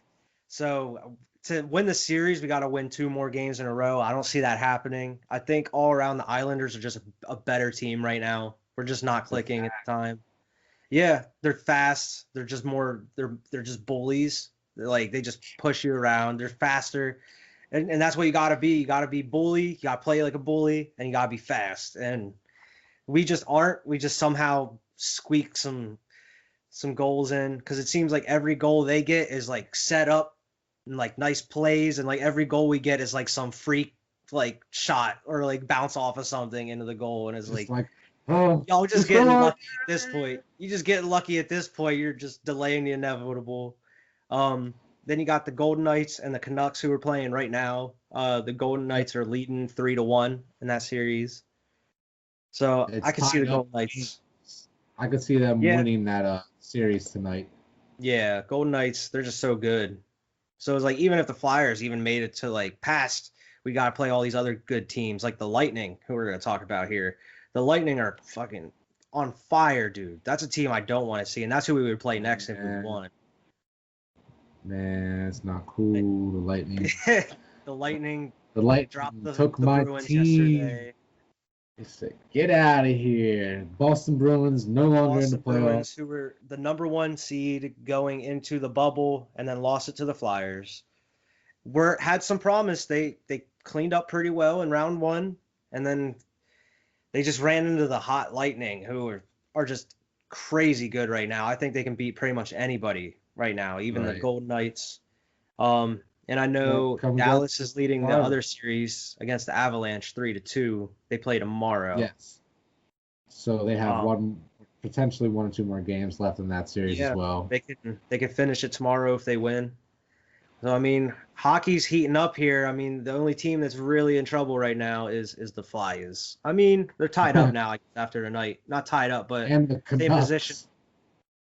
So to win the series, we got to win 2 more games in a row. I don't see that happening. I think all around the Islanders are just a better team right now. We're just not it's a clicking at fact. the time. Yeah, they're fast. They're just more. They're just bullies. They're like they just push you around. They're faster, and that's what you got to be. You got to be bully. You got to play like a bully, and you got to be fast. And we just aren't. We just somehow squeak some goals in because it seems like every goal they get is like set up and like nice plays, and like every goal we get is like some freak like shot or like bounce off of something into the goal, and it's Just like like Oh, Y'all just let's getting go. lucky at this point. You just getting lucky at this point. You're just delaying the inevitable. Um, then you got the Golden Knights and the Canucks who are playing right now. The Golden Knights are leading 3-1 in that series. So I It's could see the tied up. Golden Knights. I could see them Yeah, winning that series tonight. yeah, Golden Knights, they're just so good. So it's like even if the Flyers even made it to like past, we got to play all these other good teams like the Lightning, who we're going to talk about here. The Lightning are fucking on fire, dude. That's a team I don't want to see, and that's who we would play next if we Man, won. man, it's not cool. The Lightning, The Lightning the dropped Lightning the took the my Bruins team. yesterday. They said, "Get out of here." Boston Bruins no The longer in the Boston playoffs. Bruins, who were the number one seed going into the bubble, and then lost it to the Flyers, were had some promise. They cleaned up pretty well in round one, and then they just ran into the hot Lightning, who are just crazy good right now. I think they can beat pretty much anybody right now, even the Right. Golden Knights. And I Yep. know Come against Dallas the is leading the Flyers. other series against the Avalanche 3-2. They play tomorrow. Yes. So they have Um, potentially one or two more games left in that series as yeah, well. they can finish it tomorrow if they win. So I mean, hockey's heating up here. I mean, the only team that's really in trouble right now is the Flyers. I mean, they're tied up now after tonight. Not tied up, but And the same position. Canucks.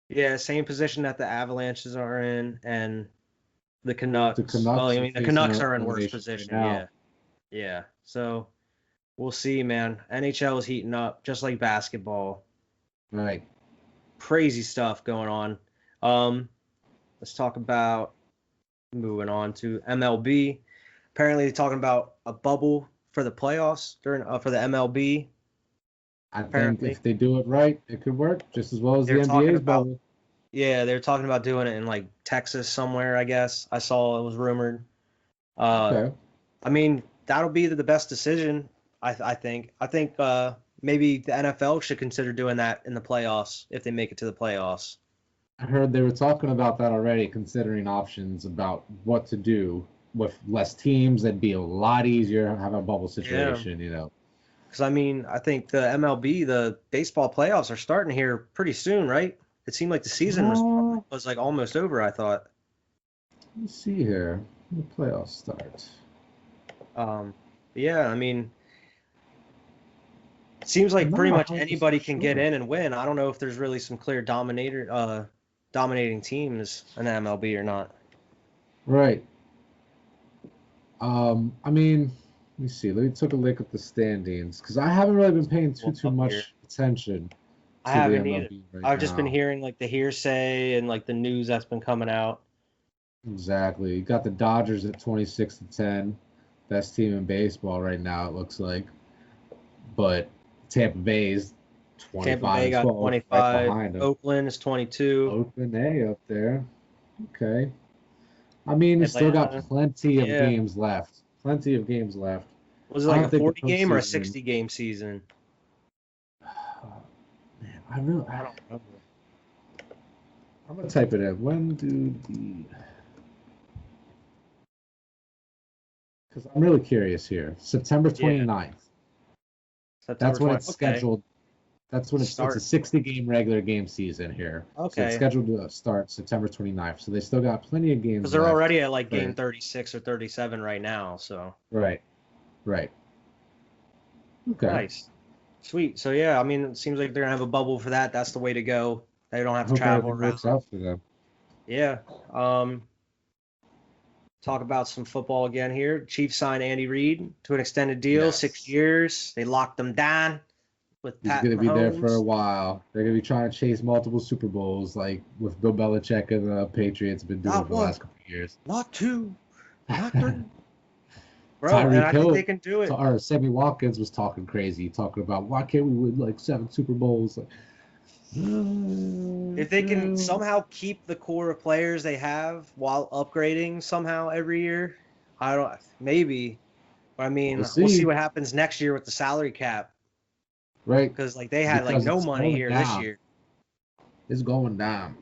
Yeah, same position that the Avalanches are in, and the The Canucks. Well, Canucks I are mean, the facing Canucks are in worse elimination right position. now. Yeah, yeah. So we'll see, man. NHL is heating up, just like basketball. Right. Crazy stuff going on. Um, let's talk about moving on to MLB. Apparently, they're talking about a bubble for the playoffs during for the MLB. I think Apparently, if they do it right, it could work just as well as they're the talking NBA's about bubble. yeah, they're talking about doing it in like Texas somewhere. I guess I saw it was rumored. Uh, Okay. I mean, that'll be the best decision. I think. I think maybe the NFL should consider doing that in the playoffs if they make it to the playoffs. I heard they were talking about that already, considering options about what to do with less teams. It'd be a lot easier to have a bubble Yeah, situation. because I mean, I think the MLB, the baseball playoffs are starting here pretty soon, right? It seemed like the season Uh, was like almost over. I thought. let's see here. The playoffs start. Um, yeah, I mean, it seems I'm like not pretty much 100% anybody can get sure. in and win. I don't know if there's really some clear dominating teams in the MLB or not. Right. I mean, let me see. Let me take a look at the standings because I haven't really been paying Well, too up here. much attention I to the haven't either. MLB right I've just been now. hearing like the hearsay and like the news that's been coming out. Exactly. You got the Dodgers at 26-10, best team in baseball right now. It looks like, but Tampa Bay is Tampa 25 Bay and got 12, right 25. behind them. Oakland is 22. Oakland A up there. Okay. I mean, it's still got Atlanta, plenty of yeah. games left. Plenty of games left. Was it I like don't a think the 40 game or a postseason. 60 game season? Man, I really. I don't remember. I'm gonna type it in. When do the? Because I'm really curious here. September Yeah, 29th. September That's when 20. it's Okay. scheduled. That's when it's a Start. 60 game regular game season here. So it's Okay. scheduled to start September 29th. So they still got plenty of Because games they're left. already at like game For, 36 or 37 right now. So right, right. Okay. nice. Sweet. So yeah, I mean, it seems like they're gonna have a bubble for that. That's the way to go. They don't I have to hope travel everything works around. out for them. Yeah. Talk about some football again here. Chiefs signed Andy Reid to an extended deal, 6 Yes. years. They locked him down with He's Pat going to be there for a Mahomes. while. They're going to be trying to chase multiple Super Bowls like with Bill Belichick and the Patriots have been doing Not for the one, last couple of years. not two, not three. Bro, and Tyreek I think they Hill can do it. or Sammy Watkins was talking crazy, talking about why can't we win like 7 Super Bowls? Like, If they can somehow keep the core of players they have while upgrading somehow every year, I don't maybe. I we'll mean, we'll see see, what happens next year with the salary cap right? because like they had like Because no it's money going here this down. year. It's going down.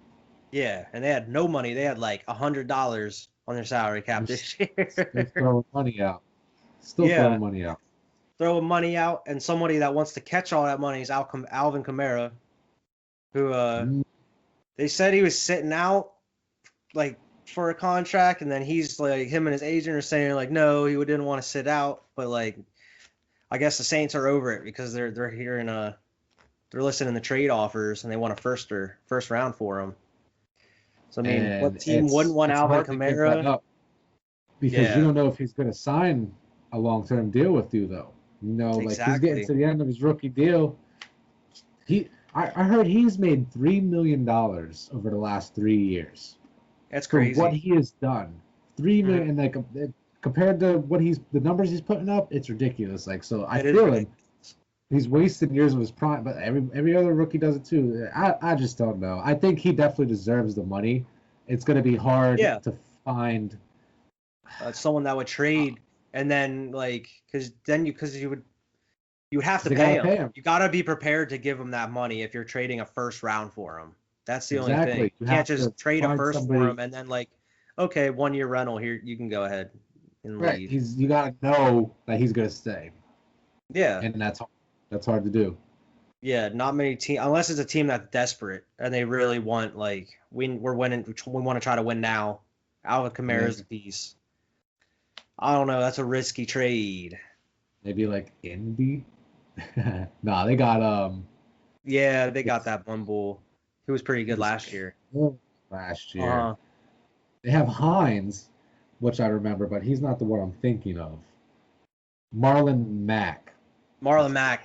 Yeah, and they had no money. They had like $100 on their salary cap They're this still year. throwing money out. Still Yeah, throwing money out. throwing money out, and somebody that wants to catch all that money is Alvin Kamara, who they said he was sitting out like for a contract, and then he's like him and his agent are saying like no, he didn't want to sit out, but like I guess the Saints are over it because they're hearing they're listening to trade offers and they want a first round for him. So I mean, And what team wouldn't want it's Alvin hard to give that Kamara? up because you Yeah, don't know if he's going to sign a long-term deal with you, though. You know, like he's getting exactly. to the end of his rookie deal. I heard he's made $3 million over the last 3 years That's for what crazy. he has done. 3 million, Mhm. and like compared to the numbers he's putting up, it's ridiculous. Like, so I It is feel him. ridiculous. He's wasted years of his prime, but every other rookie does it too. I just don't know. I think he definitely deserves the money. It's going to be hard Yeah, to find. someone that would trade and then like because you would have to They pay gotta him. pay him. You got to be prepared to give him that money if you're trading a first round for him. That's the only thing. Exactly. You You can't have just to trade a find first for him somebody. and then like, okay, 1 year rental here, you can go ahead and Right. leave. You gotta know that he's gonna stay, Yeah, and that's hard to do. yeah. Not many team unless it's a team that's desperate and they really want like we're winning. We want to try to win now. Alvin Yeah. Kamara's a piece. I don't know. That's a risky trade. Maybe like Indy. Nah, they got Yeah, they got it's that one bull. He was pretty it good was last year. last Uh year. huh. They have Hines, which I remember, but he's not the one I'm thinking of. Marlon Mack Marlon was Mack.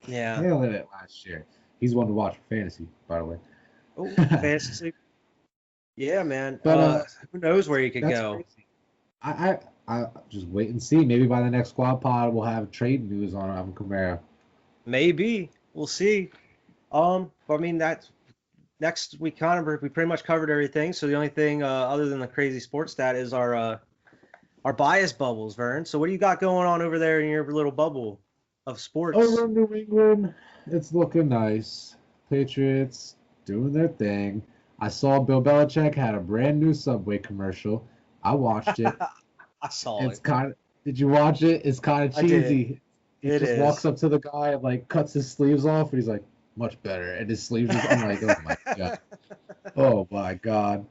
Yeah. killing it last year. He's one to watch for fantasy, by the way. Oh, fantasy. Yeah, man. But Who knows where he could that's go? crazy. I just wait and see. Maybe by the next squad pod we'll have trade news on Alvin Kamara. Maybe we'll see. But I mean that's next we we pretty much covered everything. So the only thing other than the crazy sports stat is our bias bubbles, Vern. So what do you got going on over there in your little bubble of sports? Over in New England, it's looking nice. Patriots doing their thing. I saw Bill Belichick had a brand new Subway commercial. I watched it. I saw It's it. kind of. Did you watch it? It's kind of I did. cheesy. He It just walks is. up to the guy and like cuts his sleeves off, and he's like, "Much better." And his sleeves just. I'm like, "Oh my god! Oh my god!"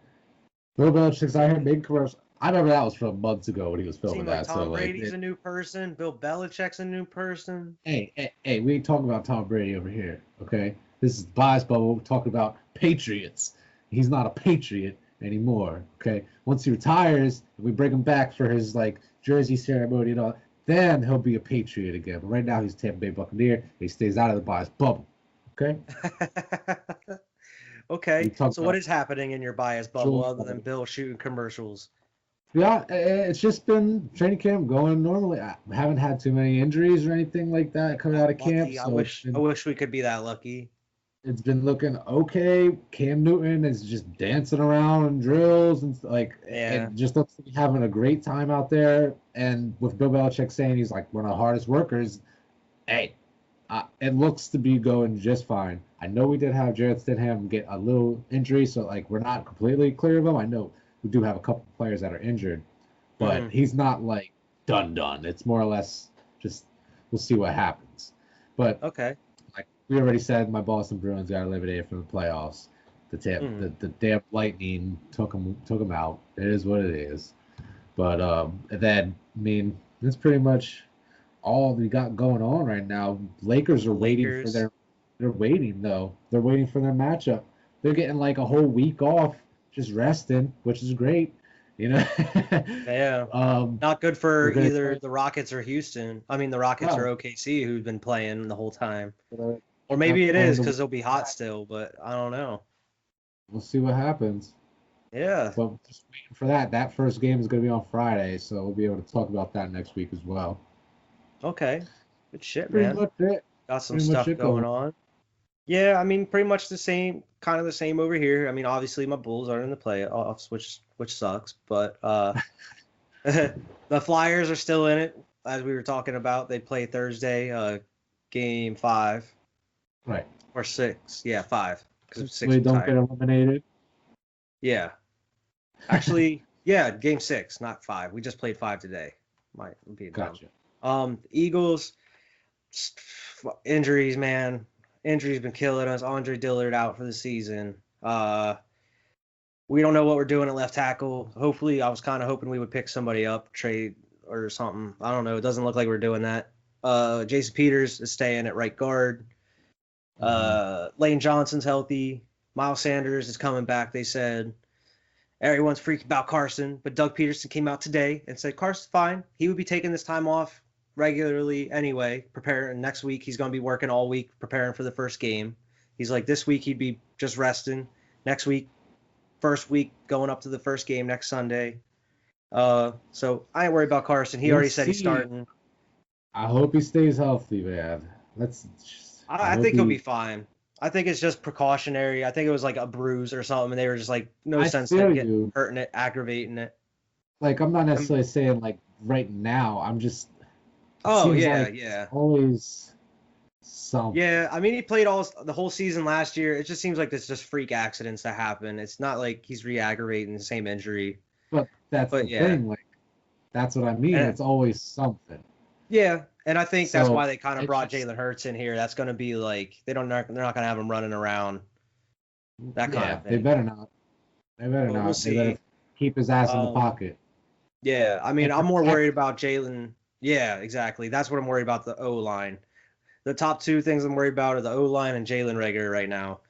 Bill Belichick's out here making commercials. I remember that was from months ago when he was filming Seemed like that. So Tom like, Brady's a new person. Bill Belichick's a new person. hey, we ain't talking about Tom Brady over here, okay? This is bias bubble. We're talking about Patriots. He's not a Patriot anymore, okay? Once he retires, we bring him back for his like jersey ceremony and all, then he'll be a Patriot again. But right now he's a Tampa Bay Buccaneer. He stays out of the bias bubble, okay? We Okay, talk so what about is happening in your bias bubble Julian other than Edelman. Bill shooting commercials? Yeah, it's just been training camp going normally. I haven't had too many injuries or anything like that coming That out of camp, lucky. I so wish we could be that lucky. it's been looking okay. Cam Newton is just dancing around in drills and like Yeah. it just looks like he's having a great time out there. And with Bill Belichick saying he's like one of the hardest workers, hey, it looks to be going just fine. I know we did have Jared Stidham get a little injury, so like we're not completely clear of him. I know we do have a couple players that are injured, but Hmm. he's not like done. It's more or less just we'll see what happens. But Okay. like we already said, my Boston Bruins got eliminated from the playoffs. Hmm. The damn lightning took them out. It is what it is. But and then I mean that's pretty much all we got going on right now. Lakers are The waiting for Lakers. their they're waiting though. They're waiting for their matchup. They're getting like a whole week off, just resting, which is great. You know, Yeah. um, Not good they're for gonna either try. the Rockets or Houston. I mean, the Rockets or No, OKC, who's been playing the whole time. they're Or not maybe it playing is the. because they'll be hot still, but I don't know. We'll see what happens. Yeah. But just waiting for that. That first game is going to be on Friday, so we'll be able to talk about that next week as well. Okay. Good shit, Pretty man. much it. Got some Pretty much stuff it going going. on. Yeah, I mean, pretty much the same, kind of the same over here. I mean, obviously my Bulls are in the playoffs, which sucks, but the Flyers are still in it, as we were talking about. They play Thursday, game 5 Right. or 6. Yeah, 5 because We 6 was don't get tied. eliminated. Yeah, actually, yeah, game 6, not 5. We just played 5 today. Might be dumb. Gotcha. Eagles injuries, man. Injuries been killing us. Andre Dillard out for the season. We don't know what we're doing at left tackle. Hopefully, I was kind of hoping we would pick somebody up, trade or something. I don't know. It doesn't look like we're doing that. Jason Peters is staying at right guard. Lane Johnson's healthy. Miles Sanders is coming back, they said. Everyone's freaked about Carson, but Doug Peterson came out today and said Carson's fine. He would be taking this time off regularly anyway. Preparing next week, he's going to be working all week preparing for the first game. He's like, this week he'd be just resting. Next week, first week going up to the first game next Sunday. So I ain't worried about Carson. He already said he's starting. I hope he stays healthy, man. I think he'll be fine. I think it's just precautionary. I think it was like a bruise or something, and they were just like, no sense in getting hurting it, aggravating it. Like, I'm not necessarily saying like right now. I'm just. Oh yeah. Always something. Yeah, I mean, he played the whole season last year. It just seems like it's just freak accidents that happen. It's not like he's re-aggravating the same injury. But the thing. Like, that's what I mean. It's always something. Yeah, and I think that's why they kind of brought Jalen Hurts in here. That's going to be like they're not going to have him running around. That kind of thing. They better not. They better not. We'll they better keep his ass in the pocket. Yeah, I mean, I'm more worried about Jalen. Yeah, exactly. That's what I'm worried about, the O-line. The top two things I'm worried about are the O-line and Jalen Reagor right now.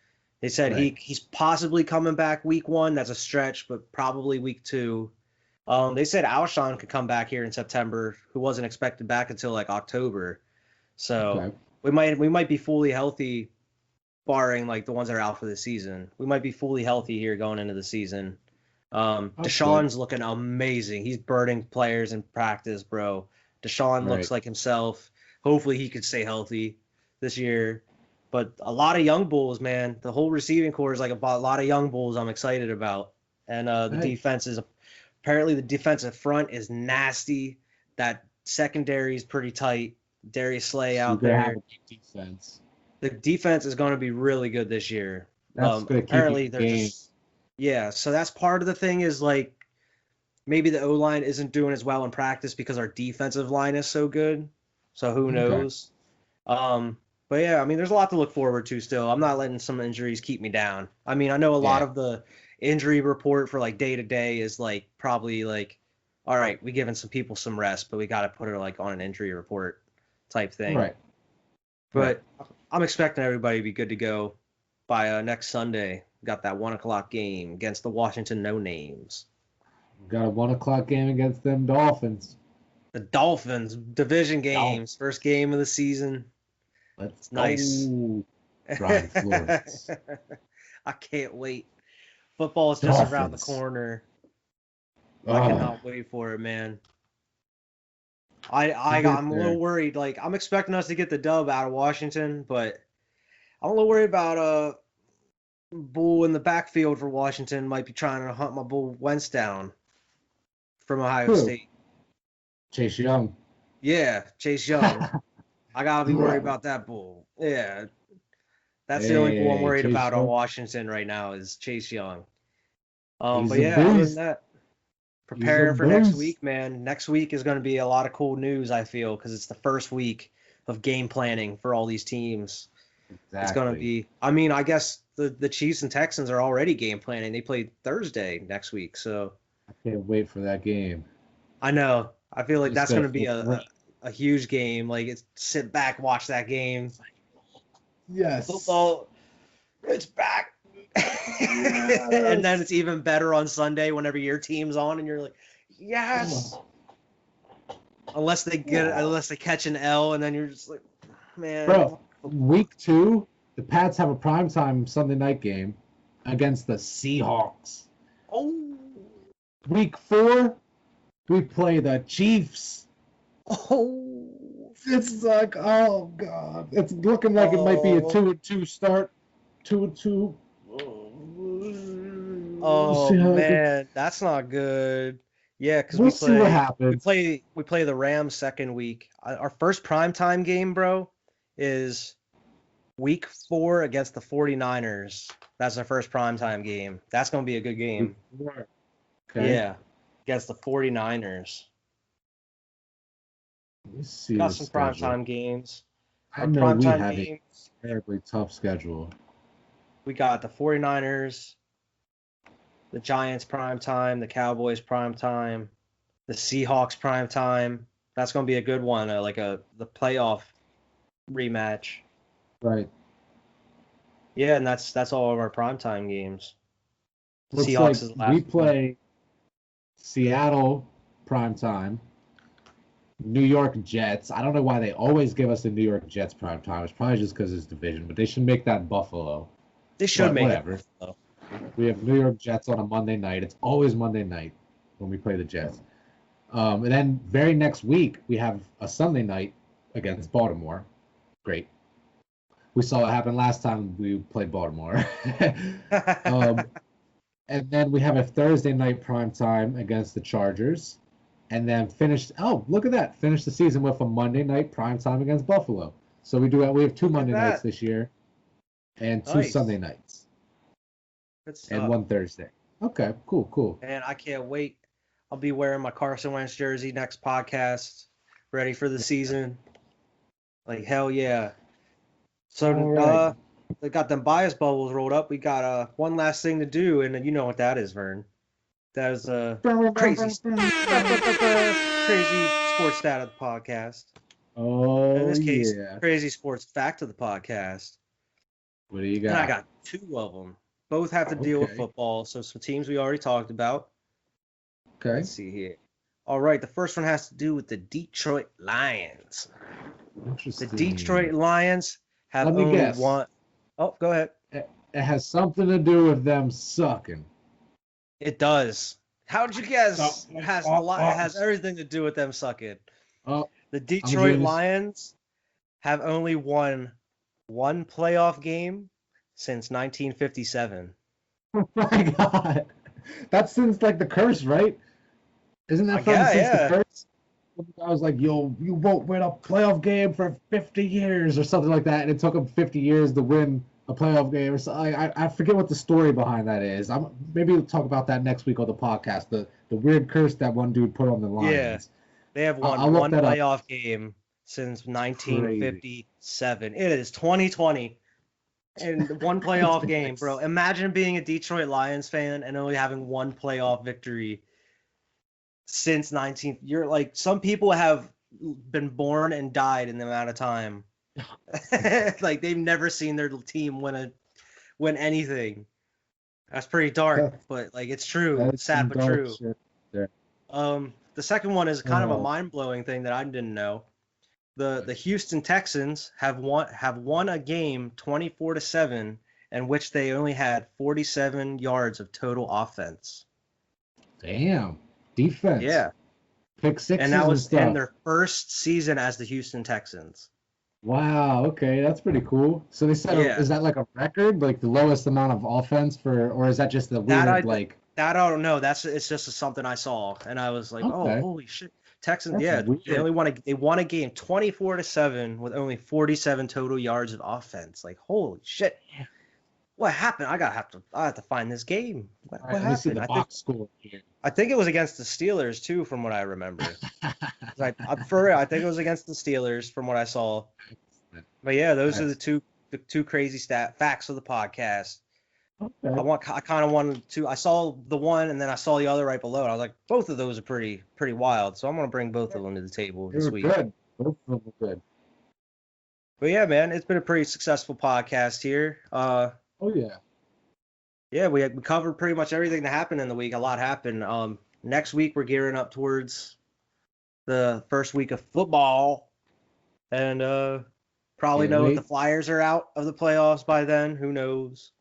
They said he's possibly coming back week 1. That's a stretch, but probably week 2. They said Alshon could come back here in September, who wasn't expected back until like October. So we might be fully healthy, barring like the ones that are out for the season. We might be fully healthy here going into the season. Deshaun's looking amazing. He's burning players in practice, bro. Deshaun looks like himself. Hopefully he could stay healthy this year. But a lot of young bulls, man. The whole receiving core is like a lot of young bulls I'm excited about. And the defense is apparently the defensive front is nasty. That secondary is pretty tight. Darius Slay out there. Defense. The defense is going to be really good this year. That's apparently they're just so that's part of the thing is like maybe the O-line isn't doing as well in practice because our defensive line is so good. So who knows? But yeah, I mean, there's a lot to look forward to still. I'm not letting some injuries keep me down. I mean, I know a lot of the injury report for like day to day is like probably like, all right, we giving some people some rest, but we got to put it like on an injury report type thing. Right. But I'm expecting everybody to be good to go by next Sunday. We got that 1:00 game against the Washington No Names. We got a 1:00 game against them Dolphins. The Dolphins division games, first game of the season. Let's nice. Brian Flores. I can't wait. Football is just around the corner. I cannot wait for it, man. I'm a little worried. Like, I'm expecting us to get the dub out of Washington, but I'm a little worried about Bull in the backfield for Washington might be trying to hunt my Bull Wentz down from Ohio State. Chase Young. Yeah, Chase Young. I gotta be worried about that Bull. Yeah. That's the only Bull I'm worried about on Washington right now is Chase Young. But yeah, other than that, preparing for next week, man. Next week is going to be a lot of cool news, I feel, because it's the first week of game planning for all these teams. Exactly. It's going to be, I mean, I guess the Chiefs and Texans are already game planning. They play Thursday next week, so. I can't wait for that game. I know. I feel like that's going to be a huge game. Like, it's sit back, watch that game. Yes. Football, it's back. Yes. And then it's even better on Sunday whenever your team's on and you're like, yes. Unless they catch an L and then you're just like, man. Bro, week 2, the Pats have a primetime Sunday night game against the Seahawks. Oh. Week 4, we play the Chiefs. Oh. It's like, oh God. It's looking like it might be a 2-2 start. 2-2. Oh man, that's not good. Yeah, because we'll see what happens. We play the Rams second week. Our first primetime game, bro, is week 4 against the 49ers. That's our first primetime game. That's gonna be a good game. Okay. Yeah, against the 49ers. Let me see Got the some schedule. primetime games. I Our know we primetime have a games, terribly tough schedule. we got the 49ers, the Giants primetime, the Cowboys primetime, the Seahawks primetime. That's going to be a good one, the playoff rematch. Right. Yeah, and that's all of our primetime games. The Looks Seahawks like is the we last one. play Seattle prime time, New York Jets. I don't know why they always give us the New York Jets prime time. It's probably just because it's division, but they should make that Buffalo. They should But make it whatever. Buffalo. We have New York Jets on a Monday night. It's always Monday night when we play the Jets. And then very next week we have a Sunday night against Baltimore. Great. We saw what happened last time we played Baltimore. um, and then we have a Thursday night prime time against the Chargers, and then finished. Oh, look at that! Finish the season with a Monday night prime time against Buffalo. So we do. We have two Look at Monday nights that. this year, and two Sunday Nice. nights, Good and stuff. one Thursday. Okay, cool, cool. And I can't wait. I'll be wearing my Carson Wentz jersey next podcast, ready for the season. Like hell yeah. All So right. they got them bias bubbles rolled up. We got one last thing to do, and you know what that is, Vern. That is crazy crazy sports stat of the podcast. In Oh this case, yeah. crazy sports fact of the podcast. What do you And I got? got two of them. Both have to deal with Okay. football. So some teams we already talked about. Okay. Let's see here. All right, the first one has to do with the Detroit Lions. The Interesting. Detroit Lions have Let me only guess. one. Oh, go ahead. It has something to do with them sucking. It does. How did you guess? It Something. has a lot. It has everything to do with them sucking. Oh, The I'm Detroit doing this. Lions have only won one playoff game since 1957. Oh my God. That's since like the curse, right? Isn't I that from guess, since the yeah. curse? I was like, yo, you won't win a playoff game for 50 years or something like that. And it took them 50 years to win a playoff game or something. I forget what the story behind that is. Maybe we'll talk about that next week on the podcast. The weird curse that one dude put on the Yeah. Lions. They have won I'll look one that up. playoff game since It's crazy. 1957. It is 2020 and one It's playoff game, bro. ridiculous. Imagine being a Detroit Lions fan and only having one playoff victory since 19. You're like some people have been born and died in the amount of time. Like they've never seen their team win anything. That's pretty dark, That, but like it's true. that's Sad some but dark true. shit there. The second one is kind of a Oh, mind-blowing thing that I didn't know. The Houston Texans have won a game 24-7 in which they only had 47 yards of total offense. damn. Defense. Yeah. Pick And that sixes and was in stuff. their first season as the Houston Texans. Wow, okay, that's pretty cool. So they said, Yeah. is that like a record, like the lowest amount of offense for, or is that just the That weird, I like, that I don't know. It's just something I saw and I was like, "Oh, okay, holy shit." Texans, that's yeah, weird. they won a game 24-7 with only 47 total yards of offense. Like, holy shit. What happened? I have to find this game. All right, What let me see happened? the box score here. I think it was against the Steelers too, from what I remember. For real, I think it was against the Steelers from what I saw. But yeah, those are That's the two crazy facts of the podcast. okay. I kind of wanted to. I saw the one and then I saw the other right below, and I was like, both of those are pretty wild. So I'm gonna bring both of them to the table They this were week. good. Both of them were good. But yeah, man, it's been a pretty successful podcast here. Oh yeah. Yeah, we covered pretty much everything that happened in the week. A lot happened. Next week we're gearing up towards the first week of football, and probably Can't know if the wait. Flyers are out of the playoffs by then. Who knows?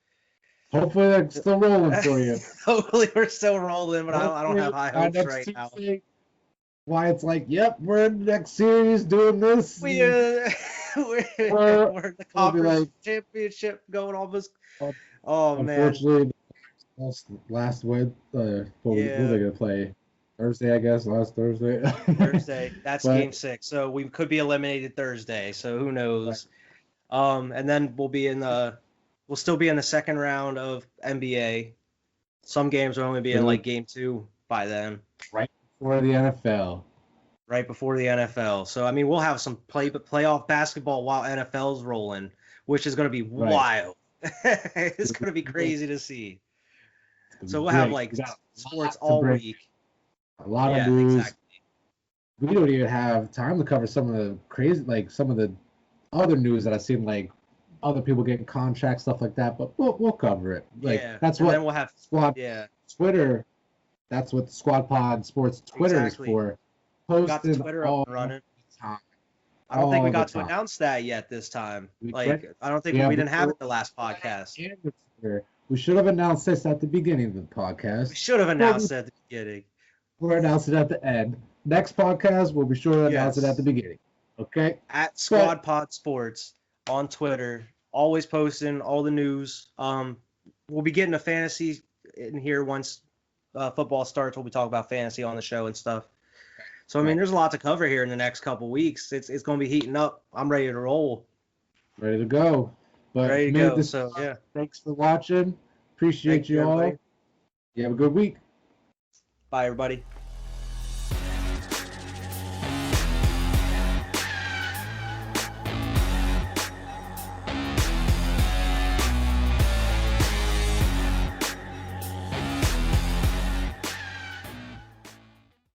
Hopefully they're still rolling for you. Hopefully we're still rolling, but I don't have Hopefully high by hopes next right now. Tuesday, why it's like, yep, we're in the next series doing this. We we're, Or we're in the we'll be conference like, championship going almost. oh, Oh man, unfortunately, last week, who are yeah. they gonna play? Thursday, I guess. Last Thursday. Thursday. That's But game 6. So we could be eliminated Thursday. So who right, knows? And then we'll still be in the second round of NBA. Some games will only be in it'll like game 2 by then. right before the NFL. right before the NFL. So I mean, we'll have some playoff basketball while NFL's rolling, which is going to be wild. It's going to be crazy to see. So we'll have like sports all week. A lot of news. Exactly. We don't even have time to cover some of the crazy, like some of the other news that I've seen, like other people getting contracts, stuff like that. But we'll cover it. Like that's what. Then we'll have Squad Twitter. That's what the Squad Pod Sports Twitter is for. We got the Twitter up and running. I don't think we got to announce that yet this time. I don't think we didn't have it the last podcast. We should have announced this at the beginning of the podcast. We should have announced it at the beginning. We'll announce it at the end. Next podcast, we'll be sure to announce it at the beginning. Okay? At Squad Pod Sports on Twitter. Always posting all the news. We'll be getting a fantasy in here once football starts. We'll be talking about fantasy on the show and stuff. So, I mean, there's a lot to cover here in the next couple weeks. It's going to be heating up. I'm ready to roll. Ready to go. But ready to go. So, yeah. Thanks for watching. Appreciate you all. You have a good week. Bye, everybody.